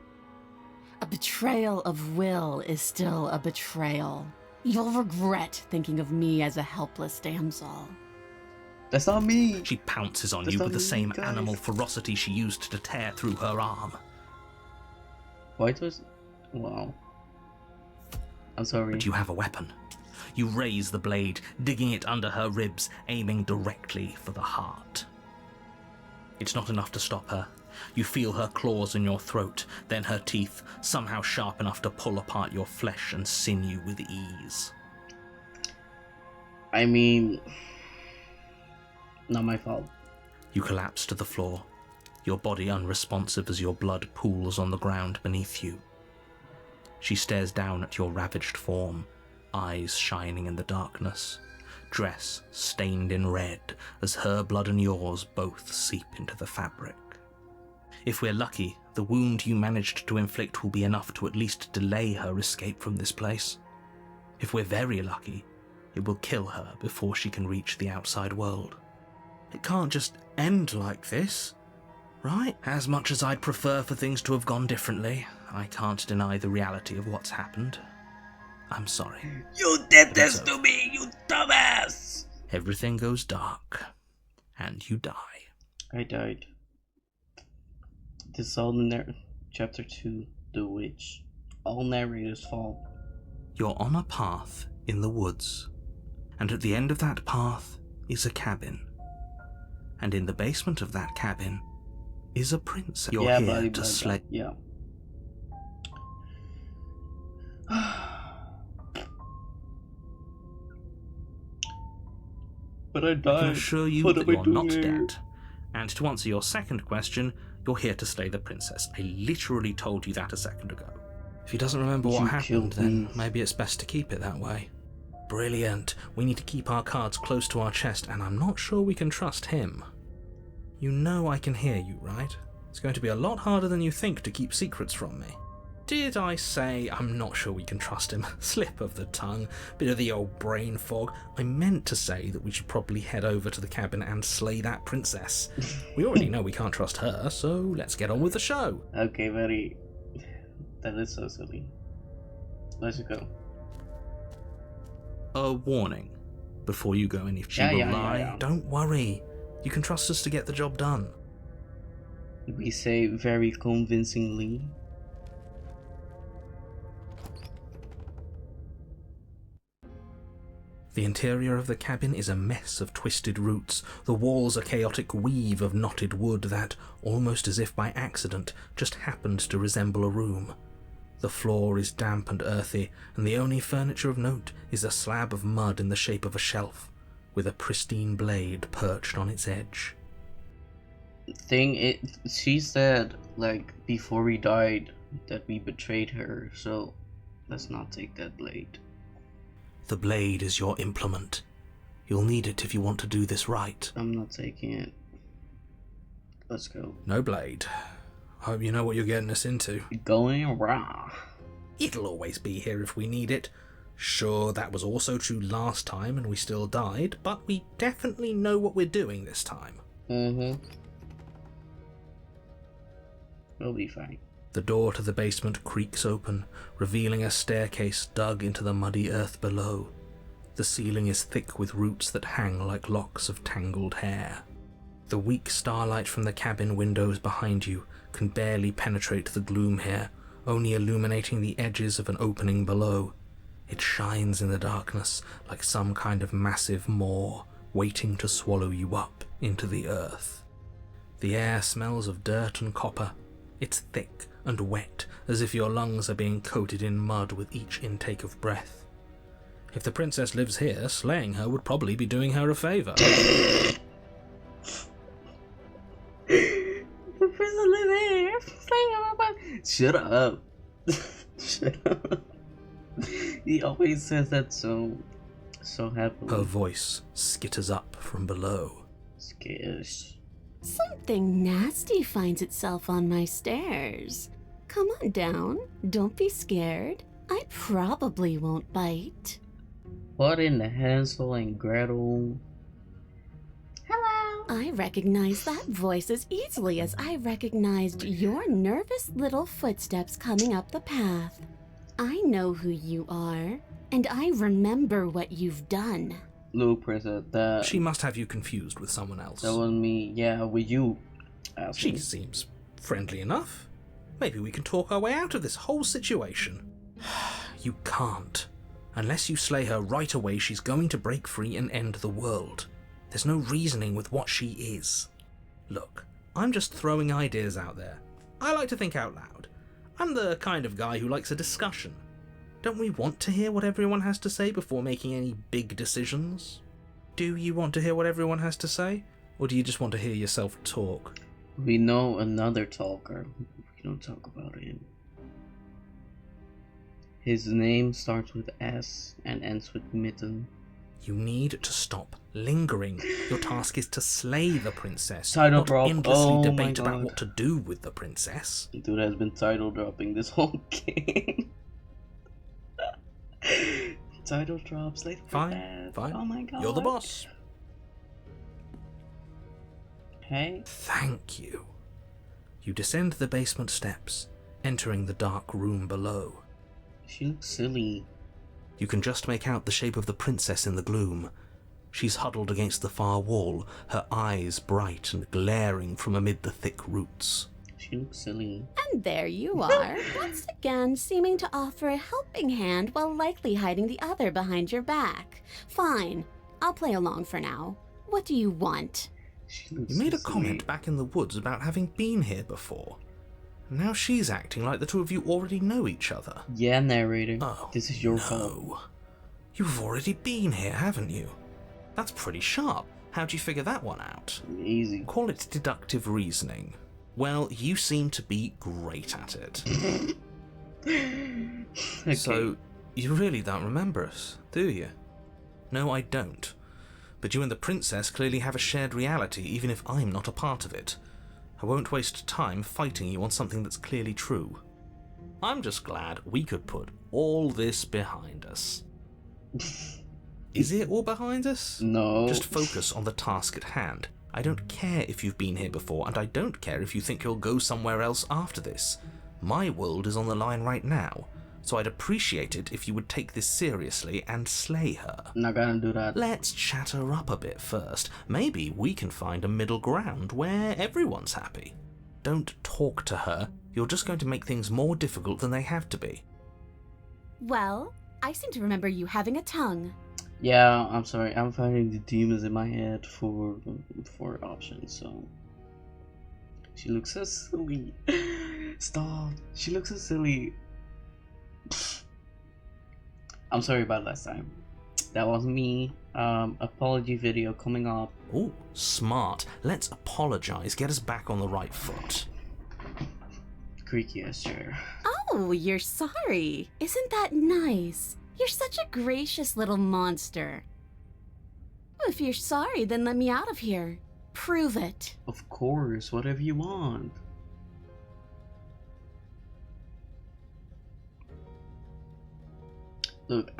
A betrayal of will is still a betrayal. You'll regret thinking of me as a helpless damsel. That's not me! She pounces on That's you not with the me, same guys. animal ferocity she used to tear through her arm. White was. Wow. I'm sorry. But you have a weapon. You raise the blade, digging it under her ribs, aiming directly for the heart. It's not enough to stop her. You feel her claws in your throat, then her teeth, somehow sharp enough to pull apart your flesh and sinew with ease. I mean. Not my fault. You collapse to the floor, your body unresponsive as your blood pools on the ground beneath you. She stares down at your ravaged form, eyes shining in the darkness, dress stained in red as her blood and yours both seep into the fabric. If we're lucky, the wound you managed to inflict will be enough to at least delay her escape from this place. If we're very lucky, it will kill her before she can reach the outside world. It can't just end like this, right? As much as I'd prefer for things to have gone differently, I can't deny the reality of what's happened. I'm sorry. You did this to me, you dumbass! Everything goes dark, and you die. I died. This is all Chapter 2, The Witch. All narrators' fault. You're on a path in the woods, and at the end of that path is a cabin. And in the basement of that cabin is a princess. You're here to slay. Yeah. But I died. I can assure you What that am I you're doing not here? dead. And to answer your second question, you're here to slay the princess. I literally told you that a second ago. If he doesn't remember what You happened, killed then me. maybe it's best to keep it that way. Brilliant. We need to keep our cards close to our chest, and I'm not sure we can trust him. You know I can hear you, right? It's going to be a lot harder than you think to keep secrets from me. Did I say I'm not sure we can trust him? Slip of the tongue, bit of the old brain fog. I meant to say that we should probably head over to the cabin and slay that princess. We already know we can't trust her, so let's get on with the show. Okay, buddy. That is so silly. Let's go. A warning. Before you go, and if she will lie, don't worry. You can trust us to get the job done. We say very convincingly. The interior of the cabin is a mess of twisted roots. The walls a chaotic weave of knotted wood that, almost as if by accident, just happened to resemble a room. The floor is damp and earthy, and the only furniture of note is a slab of mud in the shape of a shelf, with a pristine blade perched on its edge. She said, like, before we died, that we betrayed her, so let's not take that blade. The blade is your implement. You'll need it if you want to do this right. I'm not taking it. Let's go. No blade. Hope you know what you're getting us into. Going raw. It'll always be here if we need it. Sure, that was also true last time and we still died, but we definitely know what we're doing this time. We'll be fine. The door to the basement creaks open, revealing a staircase dug into the muddy earth below. The ceiling is thick with roots that hang like locks of tangled hair. The weak starlight from the cabin windows behind you can barely penetrate the gloom here, only illuminating the edges of an opening below. It shines in the darkness like some kind of massive maw, waiting to swallow you up into the earth. The air smells of dirt and copper. It's thick and wet, as if your lungs are being coated in mud with each intake of breath. If the princess lives here, slaying her would probably be doing her a favour. The princess lives here. Shut up. Shut up. He always says that so happily. Her voice skitters up from below. Skitters. Something nasty finds itself on my stairs. Come on down. Don't be scared. I probably won't bite. What in the Hansel and Gretel? Hello. I recognize that voice as easily as I recognized your nervous little footsteps coming up the path. I know who you are, and I remember what you've done. Little princess, that... She must have you confused with someone else. That was me, yeah, with you. She seems friendly enough. Maybe we can talk our way out of this whole situation. You can't. Unless you slay her right away, she's going to break free and end the world. There's no reasoning with what she is. Look, I'm just throwing ideas out there. I like to think out loud. I'm the kind of guy who likes a discussion. Don't we want to hear what everyone has to say before making any big decisions? Do you want to hear what everyone has to say? Or do you just want to hear yourself talk? We know another talker. We don't talk about him. His name starts with S and ends with mitten. You need to stop lingering. Your task is to slay the princess, Title not drop. endlessly Oh debate my about God. what to do with the princess. Dude has been title dropping this whole game. Title drops like Fine, that. fine. Oh my god. You're the boss. Hey. Thank you. You descend the basement steps, entering the dark room below. She looks silly. You can just make out the shape of the princess in the gloom. She's huddled against the far wall, her eyes bright and glaring from amid the thick roots. She looks silly. And there you are, once again seeming to offer a helping hand while likely hiding the other behind your back. Fine, I'll play along for now. What do you want? She looks You made a so comment silly. back in the woods about having been here before. Now she's acting like the two of you already know each other. Yeah, narrator. Oh, This is your no. fault. You've already been here, haven't you? That's pretty sharp. How'd you figure that one out? Easy. Call it deductive reasoning. Well, you seem to be great at it. Okay. So, you really don't remember us, do you? No, I don't. But you and the princess clearly have a shared reality, even if I'm not a part of it. I won't waste time fighting you on something that's clearly true. I'm just glad we could put all this behind us. Is it all behind us? No. Just focus on the task at hand. I don't care if you've been here before, and I don't care if you think you'll go somewhere else after this. My world is on the line right now, so I'd appreciate it if you would take this seriously and slay her. I'm not gonna do that. Let's chat her up a bit first. Maybe we can find a middle ground where everyone's happy. Don't talk to her. You're just going to make things more difficult than they have to be. Well, I seem to remember you having a tongue. Yeah, I'm sorry. I'm finding the demons in my head for options. So she looks so silly. Stop. She looks so silly. I'm sorry about last time. That wasn't me. Apology video coming up. Oh, smart. Let's apologize. Get us back on the right foot. Creaky ass chair. Oh, you're sorry. Isn't that nice? You're such a gracious little monster. Well, if you're sorry, then let me out of here. Prove it. Of course, whatever you want. Look,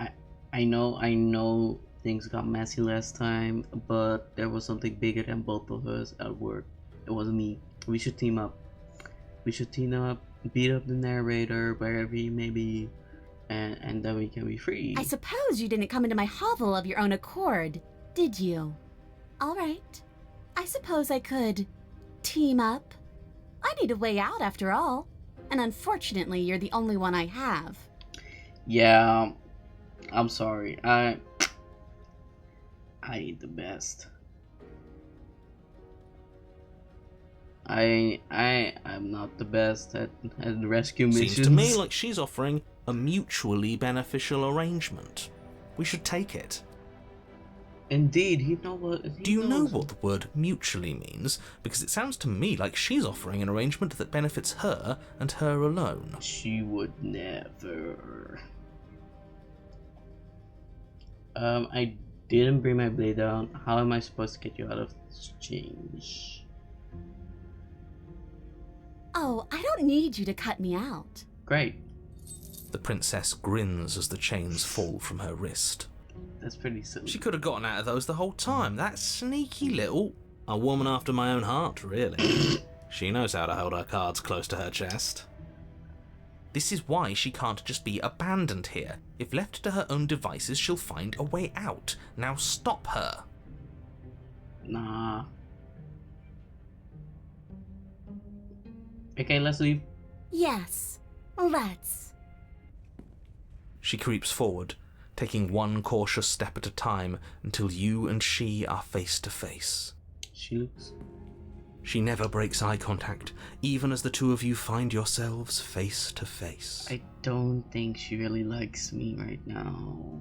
I know things got messy last time, but there was something bigger than both of us at work. It wasn't me. We should team up. We should team up, beat up the narrator wherever he may be, and then we can be free. I suppose you didn't come into my hovel of your own accord, did you? All right. I suppose I could team up. I need a way out after all, and unfortunately you're the only one I have. Yeah, I'm sorry. I ain't the best. I'm not the best at rescue missions. Seems to me like she's offering a mutually beneficial arrangement. We should take it. Indeed, he know what. Do you know what the word mutually means? Because it sounds to me like she's offering an arrangement that benefits her and her alone. She would never. I didn't bring my blade down. How am I supposed to get you out of this change? Oh, I don't need you to cut me out. Great. The princess grins as the chains fall from her wrist. That's pretty silly. She could have gotten out of those the whole time. That sneaky little... A woman after my own heart, really. She knows how to hold her cards close to her chest. This is why she can't just be abandoned here. If left to her own devices, she'll find a way out. Now stop her. Nah. Okay, let's leave. Yes, let's. She creeps forward, taking one cautious step at a time until you and she are face to face. She looks. She never breaks eye contact, even as the two of you find yourselves face to face. I don't think she really likes me right now.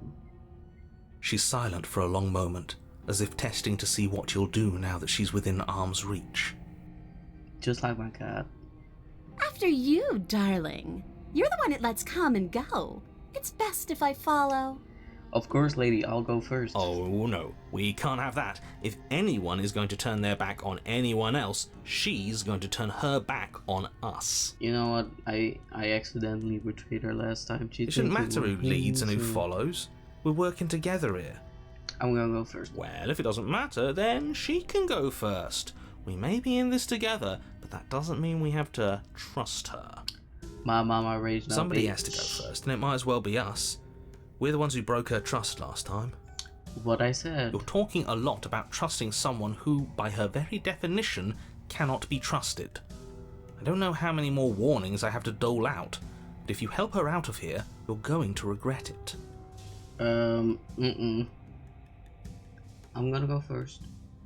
She's silent for a long moment, as if testing to see what you'll do now that she's within arm's reach. Just like my cat. After you, darling. You're the one it lets come and go. It's best if I follow. Of course, lady, I'll go first. Oh no, we can't have that. If anyone is going to turn their back on anyone else, she's going to turn her back on us. You know what? I accidentally betrayed her last time. It shouldn't matter who leads and who follows. We're working together here. I'm gonna go first. Well, if it doesn't matter, then she can go first. We may be in this together, but that doesn't mean we have to trust her. My mama raised now. Somebody has to go first, and it might as well be us. We're the ones who broke her trust last time. What I said. You're talking a lot about trusting someone who, by her very definition, cannot be trusted. I don't know how many more warnings I have to dole out, but if you help her out of here, you're going to regret it. I'm gonna go first.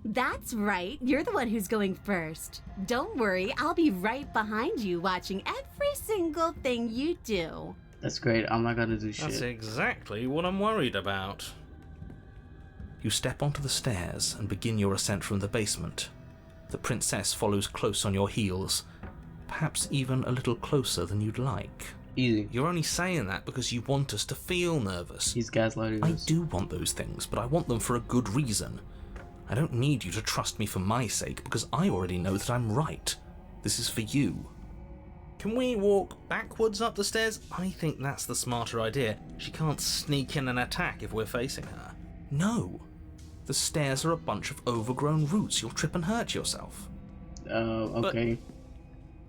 That's right. You're the one who's going first. Don't worry, I'll be right behind you watching every single thing you do. That's great. I'm not gonna do shit. That's exactly what I'm worried about. You step onto the stairs and begin your ascent from the basement. The princess follows close on your heels, perhaps even a little closer than you'd like. Easy. You're only saying that because you want us to feel nervous. He's gaslighting I us. do want those things, but I want them for a good reason. I don't need you to trust me for my sake, because I already know that I'm right. This is for you. Can we walk backwards up the stairs? I think that's the smarter idea. She can't sneak in and attack if we're facing her. No. The stairs are a bunch of overgrown roots. You'll trip and hurt yourself. Okay.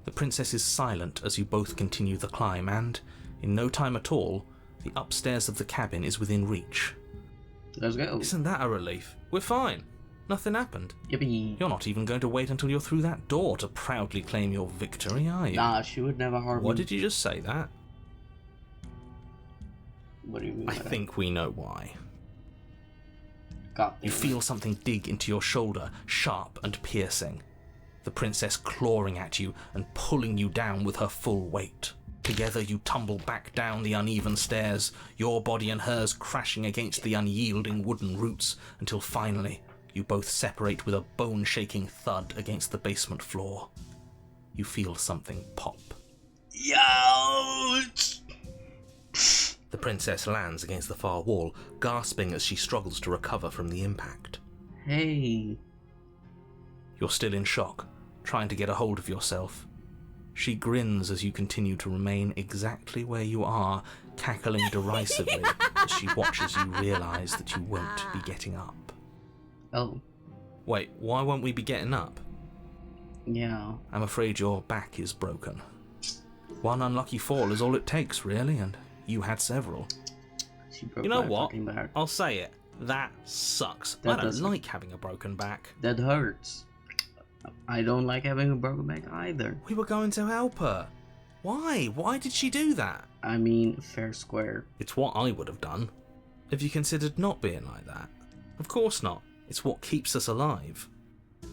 The princess is silent as you both continue the climb, and, in no time at all, the upstairs of the cabin is within reach. Let's go. Isn't that a relief? We're fine. Nothing happened. Yippee. You're not even going to wait until you're through that door to proudly claim your victory, are you? Nah, she would never harm me. What did you just say that? What do you mean I by that? think we know why. God You damn it. feel something dig into your shoulder, sharp and piercing. The princess clawing at you and pulling you down with her full weight. Together you tumble back down the uneven stairs, your body and hers crashing against the unyielding wooden roots, until finally you both separate with a bone-shaking thud against the basement floor. You feel something pop. Youch! The princess lands against the far wall, gasping as she struggles to recover from the impact. Hey. You're still in shock, trying to get a hold of yourself. She grins as you continue to remain exactly where you are, cackling derisively as she watches you realise that you won't be getting up. Oh. Wait, why won't we be getting up? Yeah. I'm afraid your back is broken. One unlucky fall is all it takes, really, and you had several. She broke You know my what? fucking back. I'll say it. That sucks. That I don't does like having a broken back. That hurts. I don't like having a broken back either. We were going to help her. Why? Why did she do that? I mean, fair square. It's what I would have done. Have you considered not being like that? Of course not. It's what keeps us alive.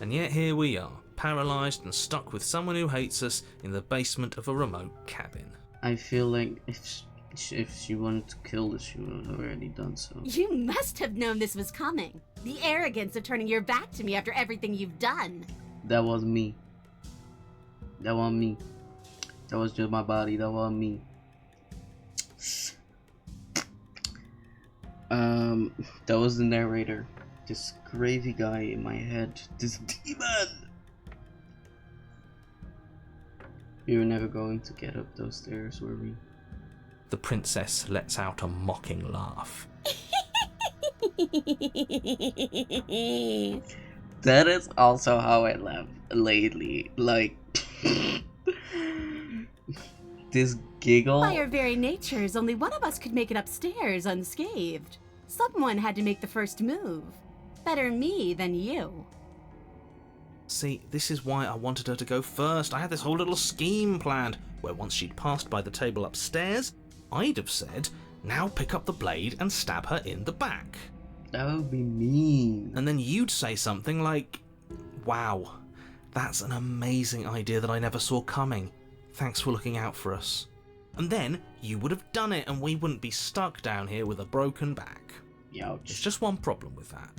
And yet here we are, paralysed and stuck with someone who hates us in the basement of a remote cabin. I feel like if she wanted to kill us, she would have already done so. You must have known this was coming. The arrogance of turning your back to me after everything you've done. That was me. That wasn't me. That was just my body. That wasn't me. That was the narrator. This gravy guy in my head. This demon! We were never going to get up those stairs, were we? The princess lets out a mocking laugh. That is also how I laugh lately. Like, this giggle. By our very natures, only one of us could make it upstairs unscathed. Someone had to make the first move. Better me than you. See, this is why I wanted her to go first. I had this whole little scheme planned, where once she'd passed by the table upstairs, I'd have said, now pick up the blade and stab her in the back. That would be mean. And then you'd say something like, wow, that's an amazing idea that I never saw coming. Thanks for looking out for us. And then you would have done it and we wouldn't be stuck down here with a broken back. There's Youch. just one problem with that.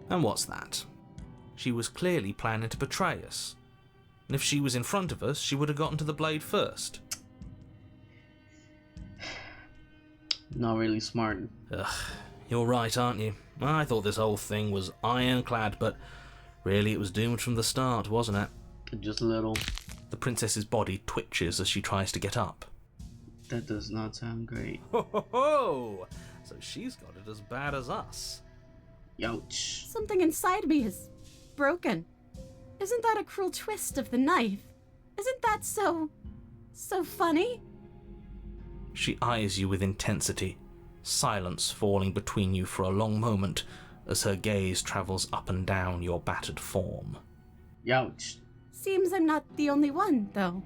And what's that? She was clearly planning to betray us. And if she was in front of us, she would have gotten to the blade first. Not really smart. Ugh, you're right, aren't you? I thought this whole thing was ironclad, but really it was doomed from the start, wasn't it? Just a little. The princess's body twitches as she tries to get up. That does not sound great. Ho ho ho! So she's got it as bad as us. Youch. Something inside me is broken. Isn't that a cruel twist of the knife? Isn't that so funny? She eyes you with intensity, silence falling between you for a long moment as her gaze travels up and down your battered form. Youch. Seems I'm not the only one, though.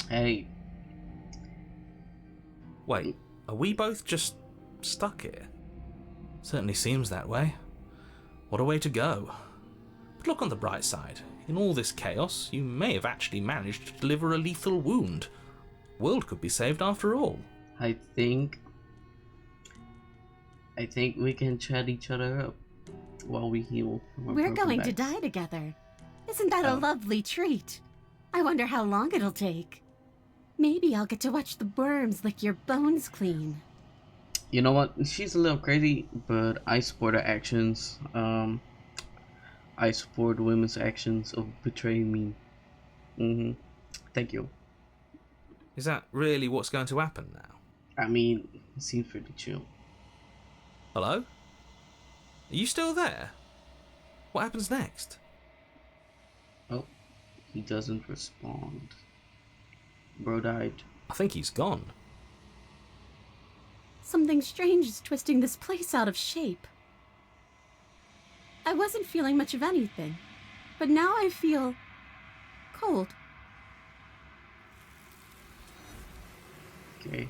Hey. Wait, are we both just stuck here? Certainly seems that way. What a way to go. But look on the bright side. In all this chaos, you may have actually managed to deliver a lethal wound. World could be saved after all. I think we can chat each other up while we heal from our We're broken going to backs. die together. Isn't that a Oh. lovely treat? I wonder how long it'll take. Maybe I'll get to watch the worms lick your bones clean. You know what? She's a little crazy, but I support her actions. I support women's actions of betraying me. Thank you. Is that really what's going to happen now? I mean, it seems pretty chill. Hello? Are you still there? What happens next? Oh, he doesn't respond. Bro died. I think he's gone. Something strange is twisting this place out of shape. I wasn't feeling much of anything, but now I feel cold. Okay.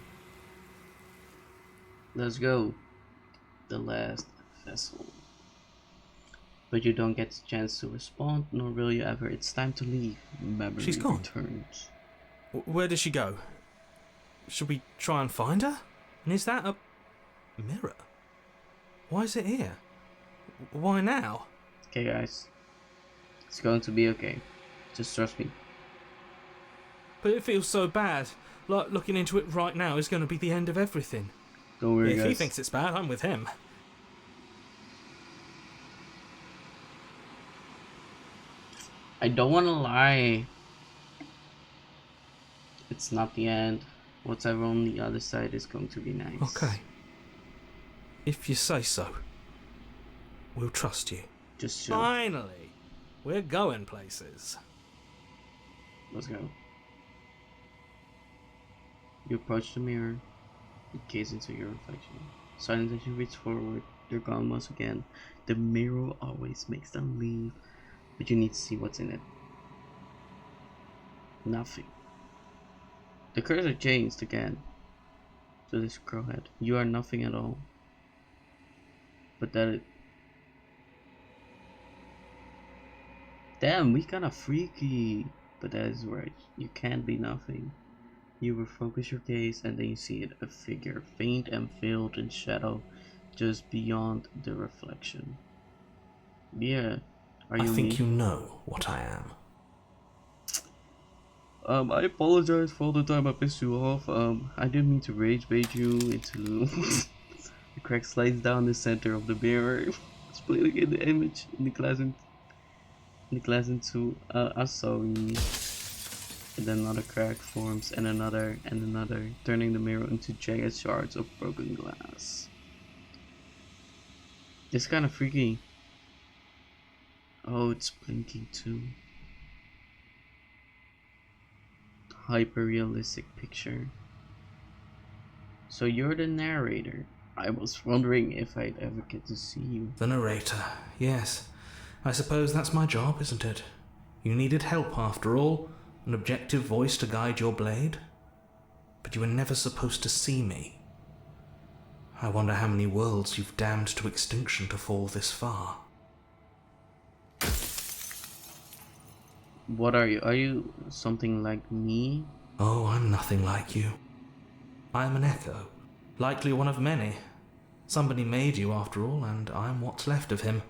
Let's go. The last vessel. But you don't get the chance to respond, nor will you ever. It's time to leave. Memory She's gone. returns. Where did she go? Should we try and find her? And is that a mirror? Why is it here? Why now? Okay, guys. It's going to be okay. Just trust me. But it feels so bad. Like looking into it right now is going to be the end of everything. Don't worry, If guys. he thinks it's bad, I'm with him. I don't want to lie. It's not the end. Whatever on the other side is going to be nice. Okay. If you say so. We'll trust you. Just chill. Finally! We're going places. Let's go. You approach the mirror. You gaze into your reflection. Suddenly as you reach forward, they're gone once again. The mirror always makes them leave, but you need to see what's in it. Nothing. The cursor changed again to this crowhead. You are nothing at all. But that it... Damn, we kinda freaky. But that is right. You can't be nothing. You refocus your gaze and then you see it, a figure, faint and veiled in shadow, just beyond the reflection. Yeah, are you I think me? you know what I am. I apologize for all the time I pissed you off. I didn't mean to rage bait you into... The crack slides down the center of the mirror, splitting in the image in the glass into... I'm sorry. And then another crack forms, and another, turning the mirror into jagged shards of broken glass. This is kind of freaky. Oh, it's blinking too. Hyper realistic picture. So you're the narrator. I was wondering if I'd ever get to see you. The narrator, yes. I suppose that's my job, isn't it? You needed help after all, an objective voice to guide your blade. But you were never supposed to see me. I wonder how many worlds you've damned to extinction to fall this far. What are you? Are you something like me? Oh, I'm nothing like you. I'm an echo, likely one of many. Somebody made you after all, and I'm what's left of him.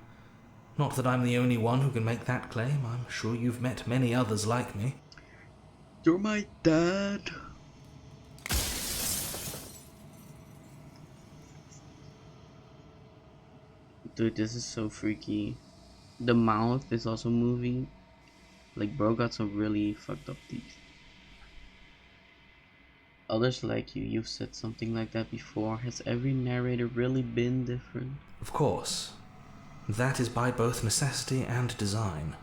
Not that I'm the only one who can make that claim. I'm sure you've met many others like me. You're my dad. Dude, this is so freaky. The mouth is also moving. Like, bro got some really fucked up teeth. Others like you, you've said something like that before. Has every narrator really been different? Of course. That is by both necessity and design.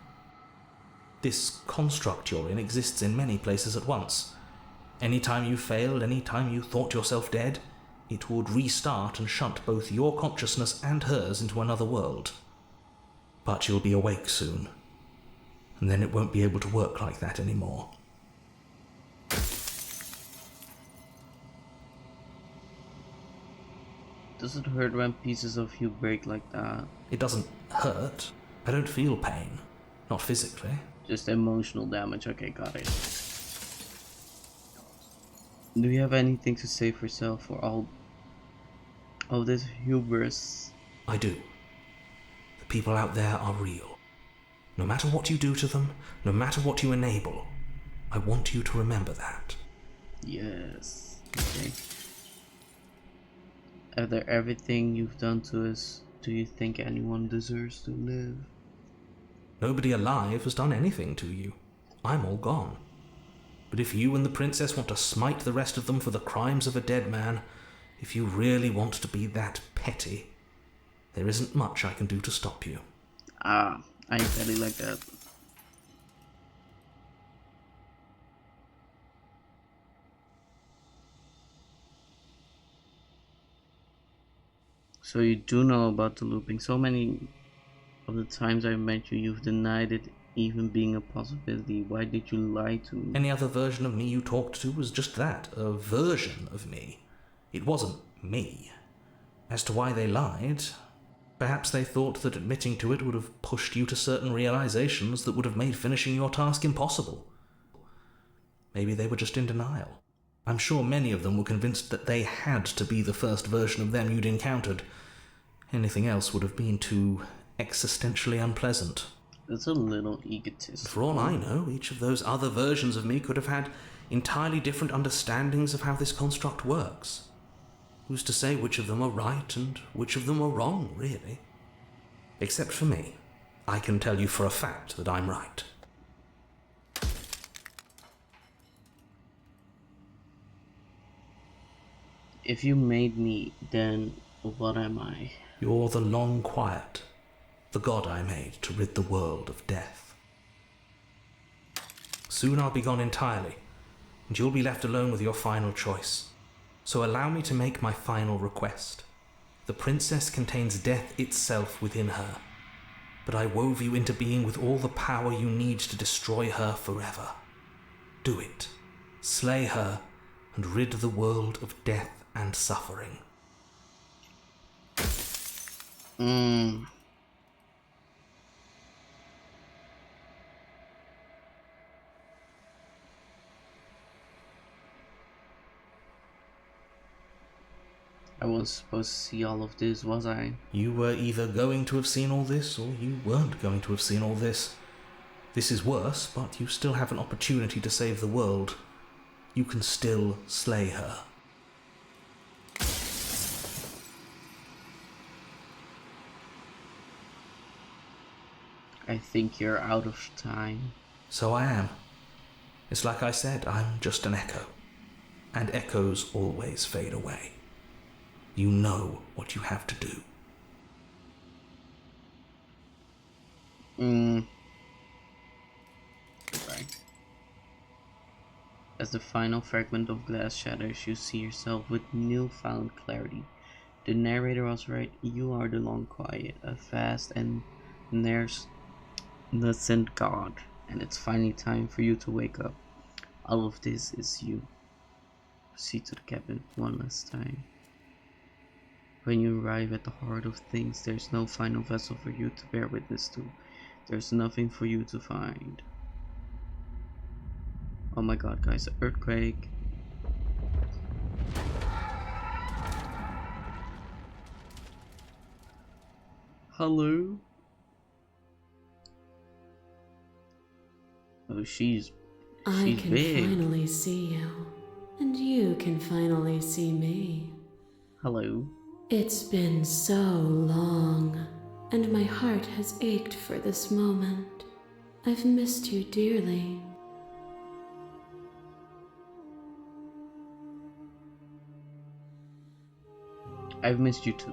This construct you're in exists in many places at once. Any time you failed, any time you thought yourself dead, it would restart and shunt both your consciousness and hers into another world. But you'll be awake soon, and then it won't be able to work like that anymore. Does it hurt when pieces of you break like that? It doesn't hurt. I don't feel pain. Not physically. Just emotional damage. Okay, got it. Do you have anything to say for yourself for all of this hubris? I do. The people out there are real. No matter what you do to them, no matter what you enable, I want you to remember that. Yes. Okay. After everything you've done to us, do you think anyone deserves to live? Nobody alive has done anything to you. I'm all gone. But if you and the princess want to smite the rest of them for the crimes of a dead man, if you really want to be that petty, there isn't much I can do to stop you. Ah, I ain't petty like that. So you do know about the looping. So many of the times I've met you, you've denied it even being a possibility. Why did you lie to me? Any other version of me you talked to was just that, a version of me. It wasn't me. As to why they lied, perhaps they thought that admitting to it would have pushed you to certain realizations that would have made finishing your task impossible. Maybe they were just in denial. I'm sure many of them were convinced that they had to be the first version of them you'd encountered. Anything else would have been too existentially unpleasant. It's a little egotistical. For all I know, each of those other versions of me could have had entirely different understandings of how this construct works. Who's to say which of them are right and which of them are wrong, really? Except for me. I can tell you for a fact that I'm right. If you made me, then what am I? You're the long quiet, the god I made to rid the world of death. Soon I'll be gone entirely, and you'll be left alone with your final choice. So allow me to make my final request. The princess contains death itself within her, but I wove you into being with all the power you need to destroy her forever. Do it. Slay her, and rid the world of death and suffering. I wasn't supposed to see all of this, was I? You were either going to have seen all this, or you weren't going to have seen all this. This is worse, but you still have an opportunity to save the world. You can still slay her. I think you're out of time. So I am. It's like I said, I'm just an echo. And echoes always fade away. You know what you have to do. Right. As the final fragment of glass shatters, you see yourself with newfound clarity. The narrator was right. You are the long quiet, a vast and nascent god, and it's finally time for you to wake up. All of this is you. Proceed to the cabin one last time. When you arrive at the heart of things, there's no final vessel for you to bear witness to. There's nothing for you to find. Oh my god, guys, earthquake. Hello? Oh, she's I can big. finally see you, and you can finally see me. Hello. It's been so long, and my heart has ached for this moment. I've missed you dearly. I've missed you too.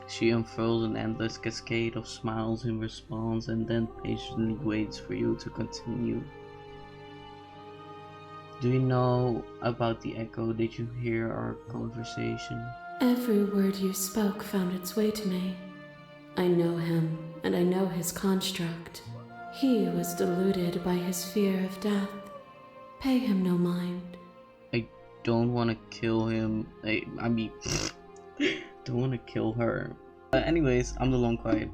She unfurls an endless cascade of smiles in response and then patiently waits for you to continue. Do you know about the echo? Did you hear our conversation? Every word you spoke found its way to me. I know him, and I know his construct. He was deluded by his fear of death. Pay him no mind. I don't want to kill him. I mean, don't want to kill her. Anyways, I'm the long quiet.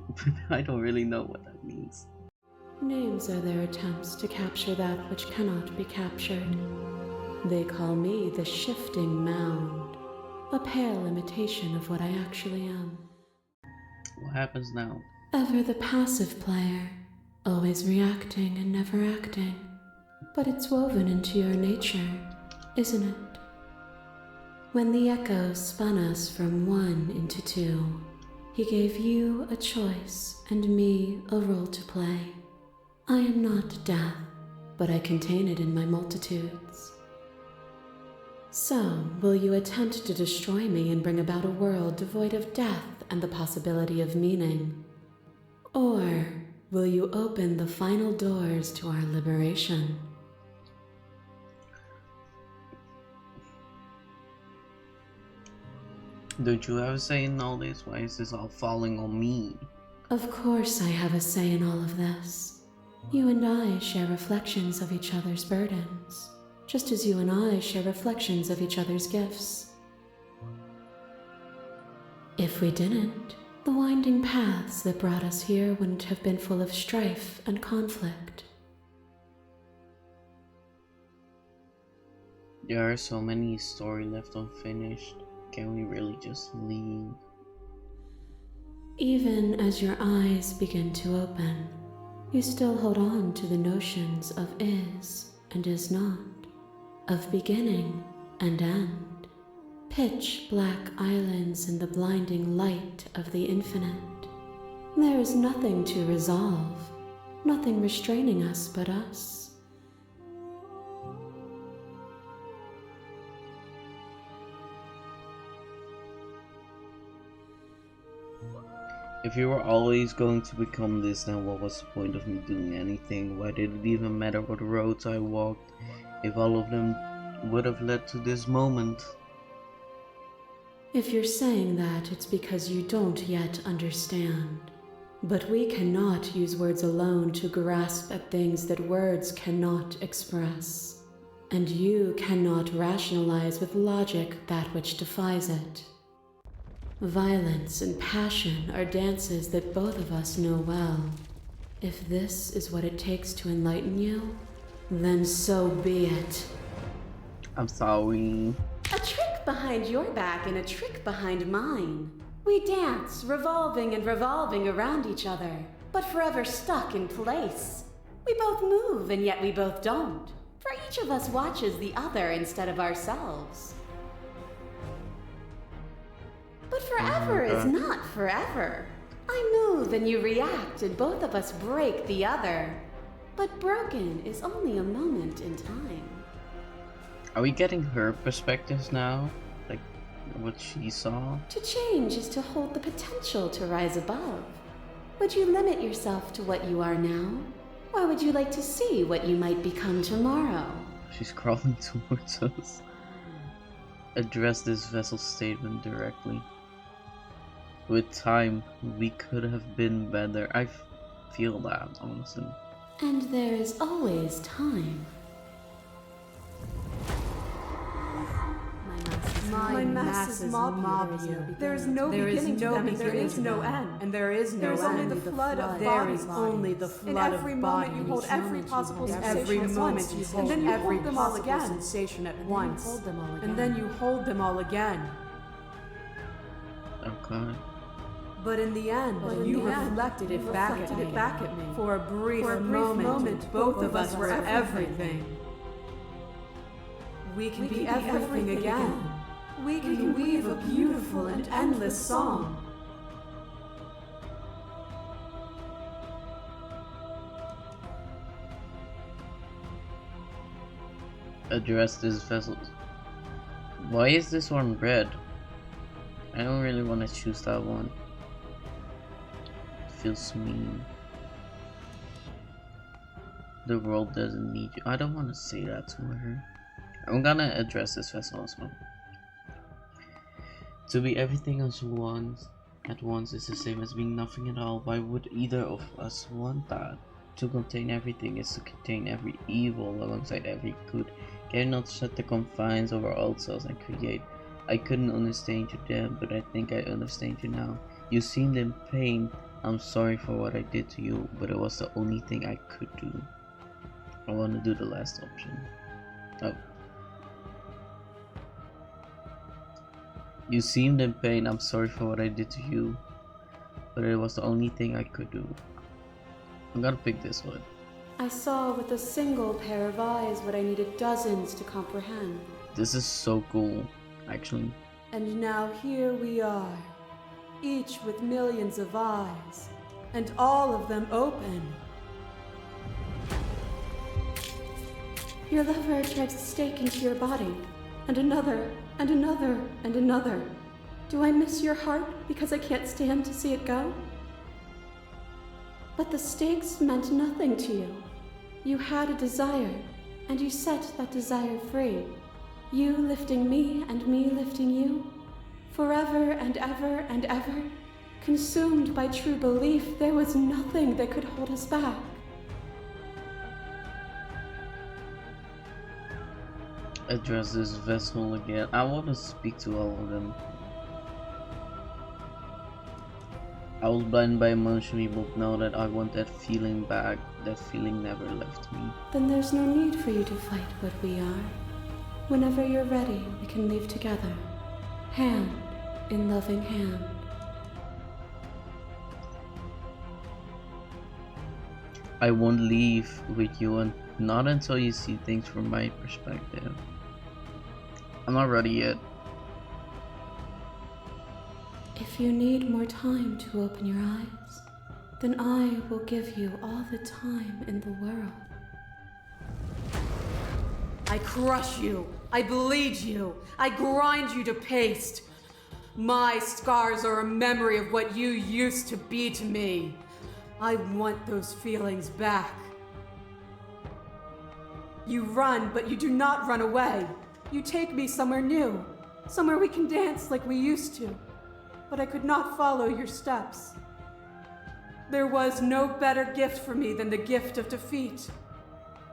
I don't really know what that means. Names are their attempts to capture that which cannot be captured. They call me the shifting mound, a pale imitation of what I actually am. What happens now? Ever the passive player, always reacting and never acting. But it's woven into your nature, isn't it? When the echo spun us from one into two, he gave you a choice and me a role to play. I am not death, but I contain it in my multitudes. So, will you attempt to destroy me and bring about a world devoid of death and the possibility of meaning? Or will you open the final doors to our liberation? Don't you have a say in all this? Why is this all falling on me? Of course I have a say in all of this. You and I share reflections of each other's burdens, just as you and I share reflections of each other's gifts. If we didn't, the winding paths that brought us here wouldn't have been full of strife and conflict. There are so many stories left unfinished. Can we really just leave? Even as your eyes begin to open, you still hold on to the notions of is and is not, of beginning and end, pitch black islands in the blinding light of the infinite. There is nothing to resolve, nothing restraining us but us. If you were always going to become this, then what was the point of me doing anything? Why did it even matter what roads I walked, if all of them would have led to this moment? If you're saying that, it's because you don't yet understand. But we cannot use words alone to grasp at things that words cannot express. And you cannot rationalize with logic that which defies it. Violence and passion are dances that both of us know well. If this is what it takes to enlighten you, then so be it. I'm sorry. A trick behind your back and a trick behind mine. We dance, revolving and revolving around each other, but forever stuck in place. We both move, and yet we both don't. For each of us watches the other instead of ourselves. But forever is not forever. I move and you react, and both of us break the other. But broken is only a moment in time. Are we getting her perspectives now? Like what she saw? To change is to hold the potential to rise above. Would you limit yourself to what you are now? Or would you like to see what you might become tomorrow? She's crawling towards us. Address this vessel statement directly. With time, we could have been better. I feel that, honestly. And there is always time. My masses mob you. There is no beginning to them, and there is no end. And there is no There is end. only the flood of There bodies. is only the flood In every of moment bodies. you hold every possible sensation Every at moment once, you and hold then you every hold them all possible again. sensation at once. And then you hold them all again. Okay. But in the end, you reflected it back at me. For a brief moment, both of us were everything. We can be everything again. We can weave a beautiful and endless song. Address this vessel. Why is this one red? I don't really want to choose that one. It feels mean. The world doesn't need you. I don't want to say that to her. I'm gonna address this vessel as well. To be everything at once is the same as being nothing at all. Why would either of us want that? To contain everything is to contain every evil alongside every good. Can you not set the confines of our old selves and create? I couldn't understand you then, but I think I understand you now. You seemed in pain. I'm sorry for what I did to you, but it was the only thing I could do. I want to do the last option. Oh. You seemed in pain. I'm sorry for what I did to you, but it was the only thing I could do. I'm gonna pick this one. I saw with a single pair of eyes what I needed dozens to comprehend. This is so cool, actually. And now here we are, each with millions of eyes, and all of them open. Your lover drives a stake into your body, and another, and another, and another. Do I miss your heart because I can't stand to see it go? But the stakes meant nothing to you. You had a desire, and you set that desire free. You lifting me and me lifting you. Forever and ever and ever, consumed by true belief, there was nothing that could hold us back. Address this vessel again. I want to speak to all of them. I was blinded by emotion. We both know that I want that feeling back. That feeling never left me. Then there's no need for you to fight what we are. Whenever you're ready, we can leave together, hand in loving hand. I won't leave with you, and not until you see things from my perspective. I'm not ready yet. If you need more time to open your eyes, then I will give you all the time in the world. I crush you. I bleed you. I grind you to paste. My scars are a memory of what you used to be to me. I want those feelings back. You run, but you do not run away. You take me somewhere new, somewhere we can dance like we used to. But I could not follow your steps. There was no better gift for me than the gift of defeat.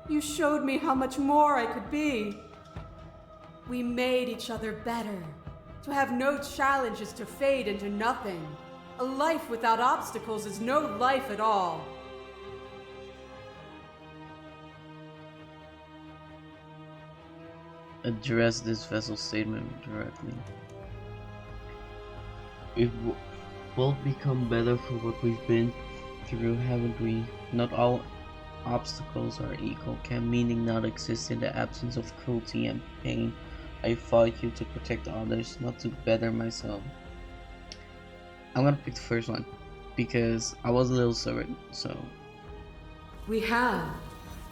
You showed me how much more I could be. We made each other better. To have no challenges to fade into nothing. A life without obstacles is no life at all. Address this vessel statement directly. We've both become better for what we've been through, haven't we? Not all obstacles are equal. Can meaning not exist in the absence of cruelty and pain? I fought you to protect others, not to better myself. I'm gonna pick the first one because I was a little stubborn, so. We have.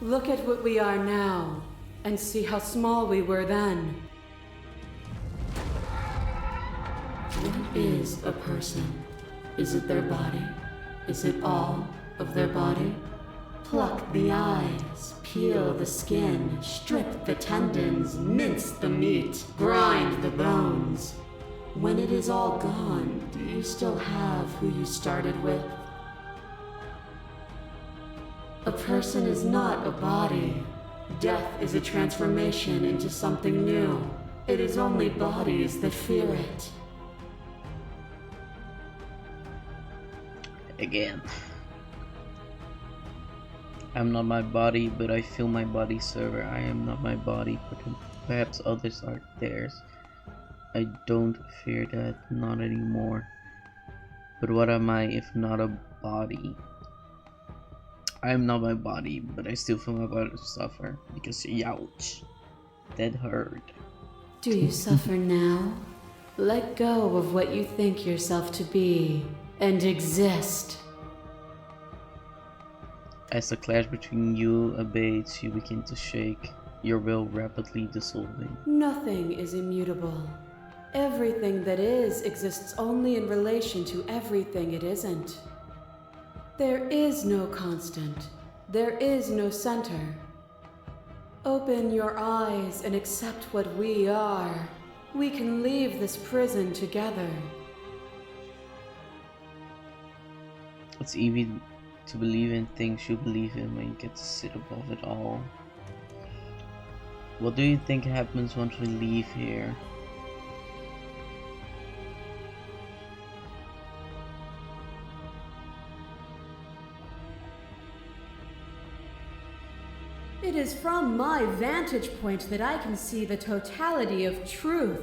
Look at what we are now, and see how small we were then. What is a person? Is it their body? Is it all of their body? Pluck the eyes, peel the skin, strip the tendons, mince the meat, grind the bones. When it is all gone, do you still have who you started with? A person is not a body. Death is a transformation into something new. It is only bodies that fear it. Again. I'm not my body, but I feel my body server. I am not my body, but perhaps others are theirs. I don't fear that, not anymore. But what am I if not a body? I am not my body, but I still feel my body suffer because ouch, that hurt. Do you suffer now? Let go of what you think yourself to be and exist. As the clash between you abates, you begin to shake, your will rapidly dissolving. Nothing is immutable. Everything that is exists only in relation to everything it isn't. There is no constant. There is no center. Open your eyes and accept what we are. We can leave this prison together. It's easy to believe in things you believe in when you get to sit above it all. What do you think happens once we leave here? It is from my vantage point that I can see the totality of truth.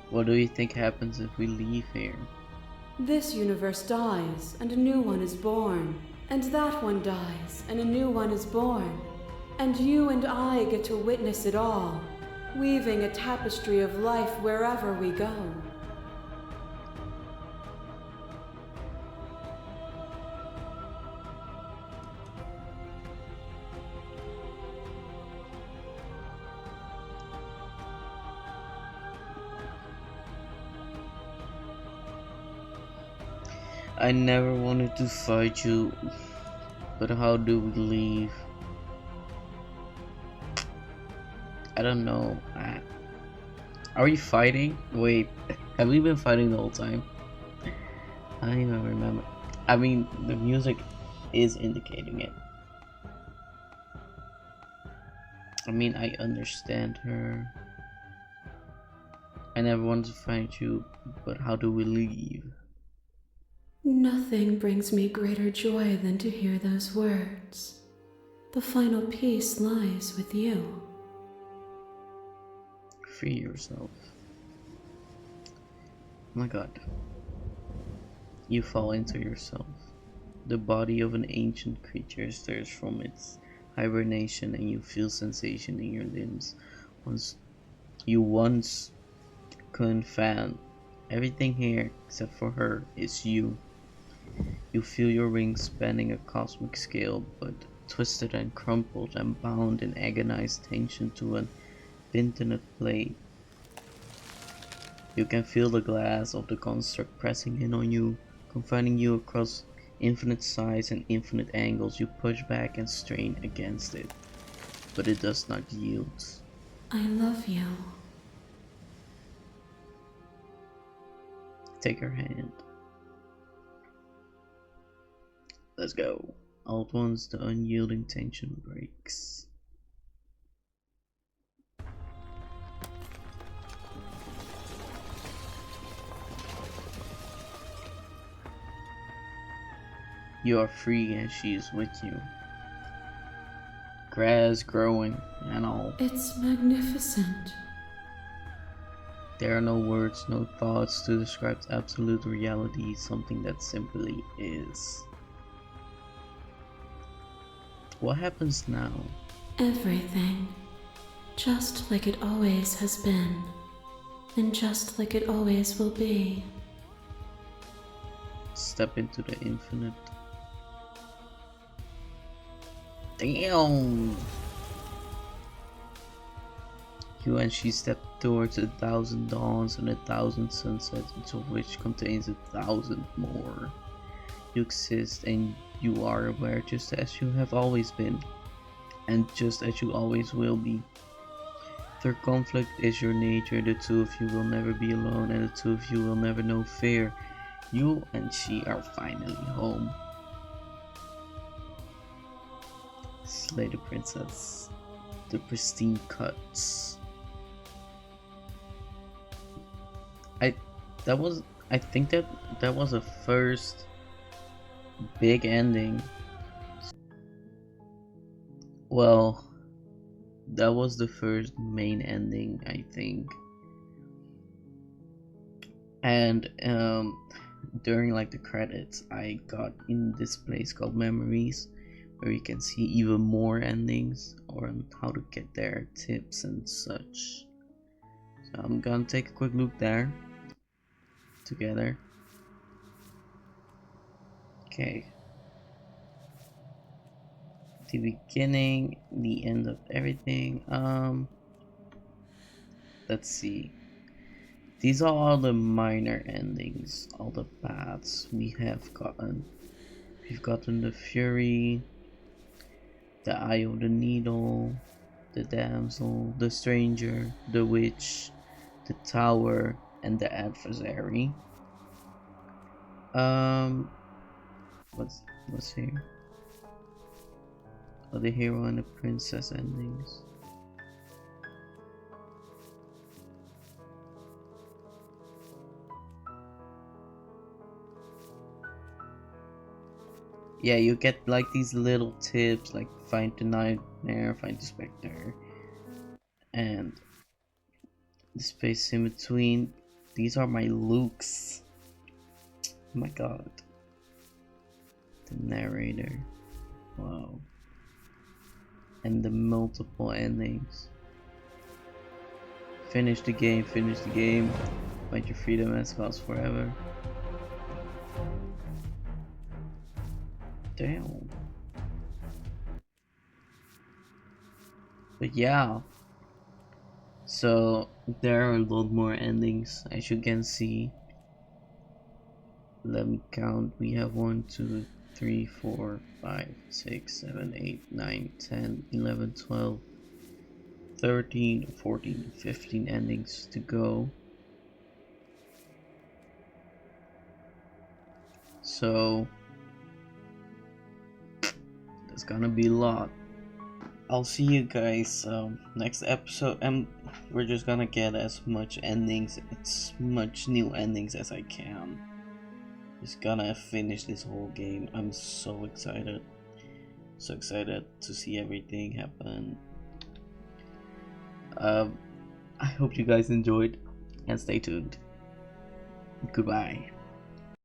What do you think happens if we leave here? This universe dies, and a new one is born. And that one dies, and a new one is born. And you and I get to witness it all, weaving a tapestry of life wherever we go. I never wanted to fight you, but how do we leave? I don't know. Are we fighting? Wait, have we been fighting the whole time? I don't even remember. I mean, the music is indicating it. I mean, I understand her. I never wanted to fight you, but how do we leave? Nothing brings me greater joy than to hear those words. The final peace lies with you. Free yourself. Oh my god. You fall into yourself. The body of an ancient creature stirs from its hibernation and you feel sensation in your limbs. Once couldn't fan. Everything here, except for her, is you. You feel your wings spanning a cosmic scale, but twisted and crumpled and bound in agonized tension to an infinite plate. You can feel the glass of the construct pressing in on you, confining you across infinite sides and infinite angles. You push back and strain against it, but it does not yield. I love you. Take her hand. Let's go. All at once the unyielding tension breaks. You are free and she is with you. Grass growing and all. It's magnificent. There are no words, no thoughts to describe absolute reality, something that simply is. What happens now? Everything. Just like it always has been. And just like it always will be. Step into the infinite. Damn! You and she step towards 1,000 dawns and 1,000 sunsets, each of which contains 1,000 more. You exist and you are aware just as you have always been, and just as you always will be. Their conflict is your nature, the two of you will never be alone, and the two of you will never know fear. You and she are finally home. Slay the princess. The pristine cuts. I think that was a first big ending. Well, that was the first main ending, I think. And during like the credits, I got in this place called Memories, where you can see even more endings or how to get there, tips and such. So I'm gonna take a quick look there together. Okay. The beginning, the end of everything. Let's see. These are all the minor endings, all the paths we have gotten. We've gotten the Fury, the Eye of the Needle, the Damsel, the Stranger, the Witch, the Tower, and the Adversary. What's here? Oh, the hero and the princess endings. Yeah, you get like these little tips like find the nightmare, find the specter, and the space in between. These are my looks. Oh my god. The narrator. Wow. And the multiple endings. Finish the game, finish the game. Find your freedom and spouse forever. Damn. But yeah. So there are a lot more endings as you can see. Let me count. We have 1, 2, 3, 4, 5, 6, 7, 8, 9, 10, 11, 12, 13, 14, 15 endings to go. So there's gonna be a lot. I'll see you guys next episode, and we're just gonna get as much new endings as I can. Just gonna finish this whole game. I'm so excited to see everything happen. I hope you guys enjoyed, and stay tuned. Goodbye.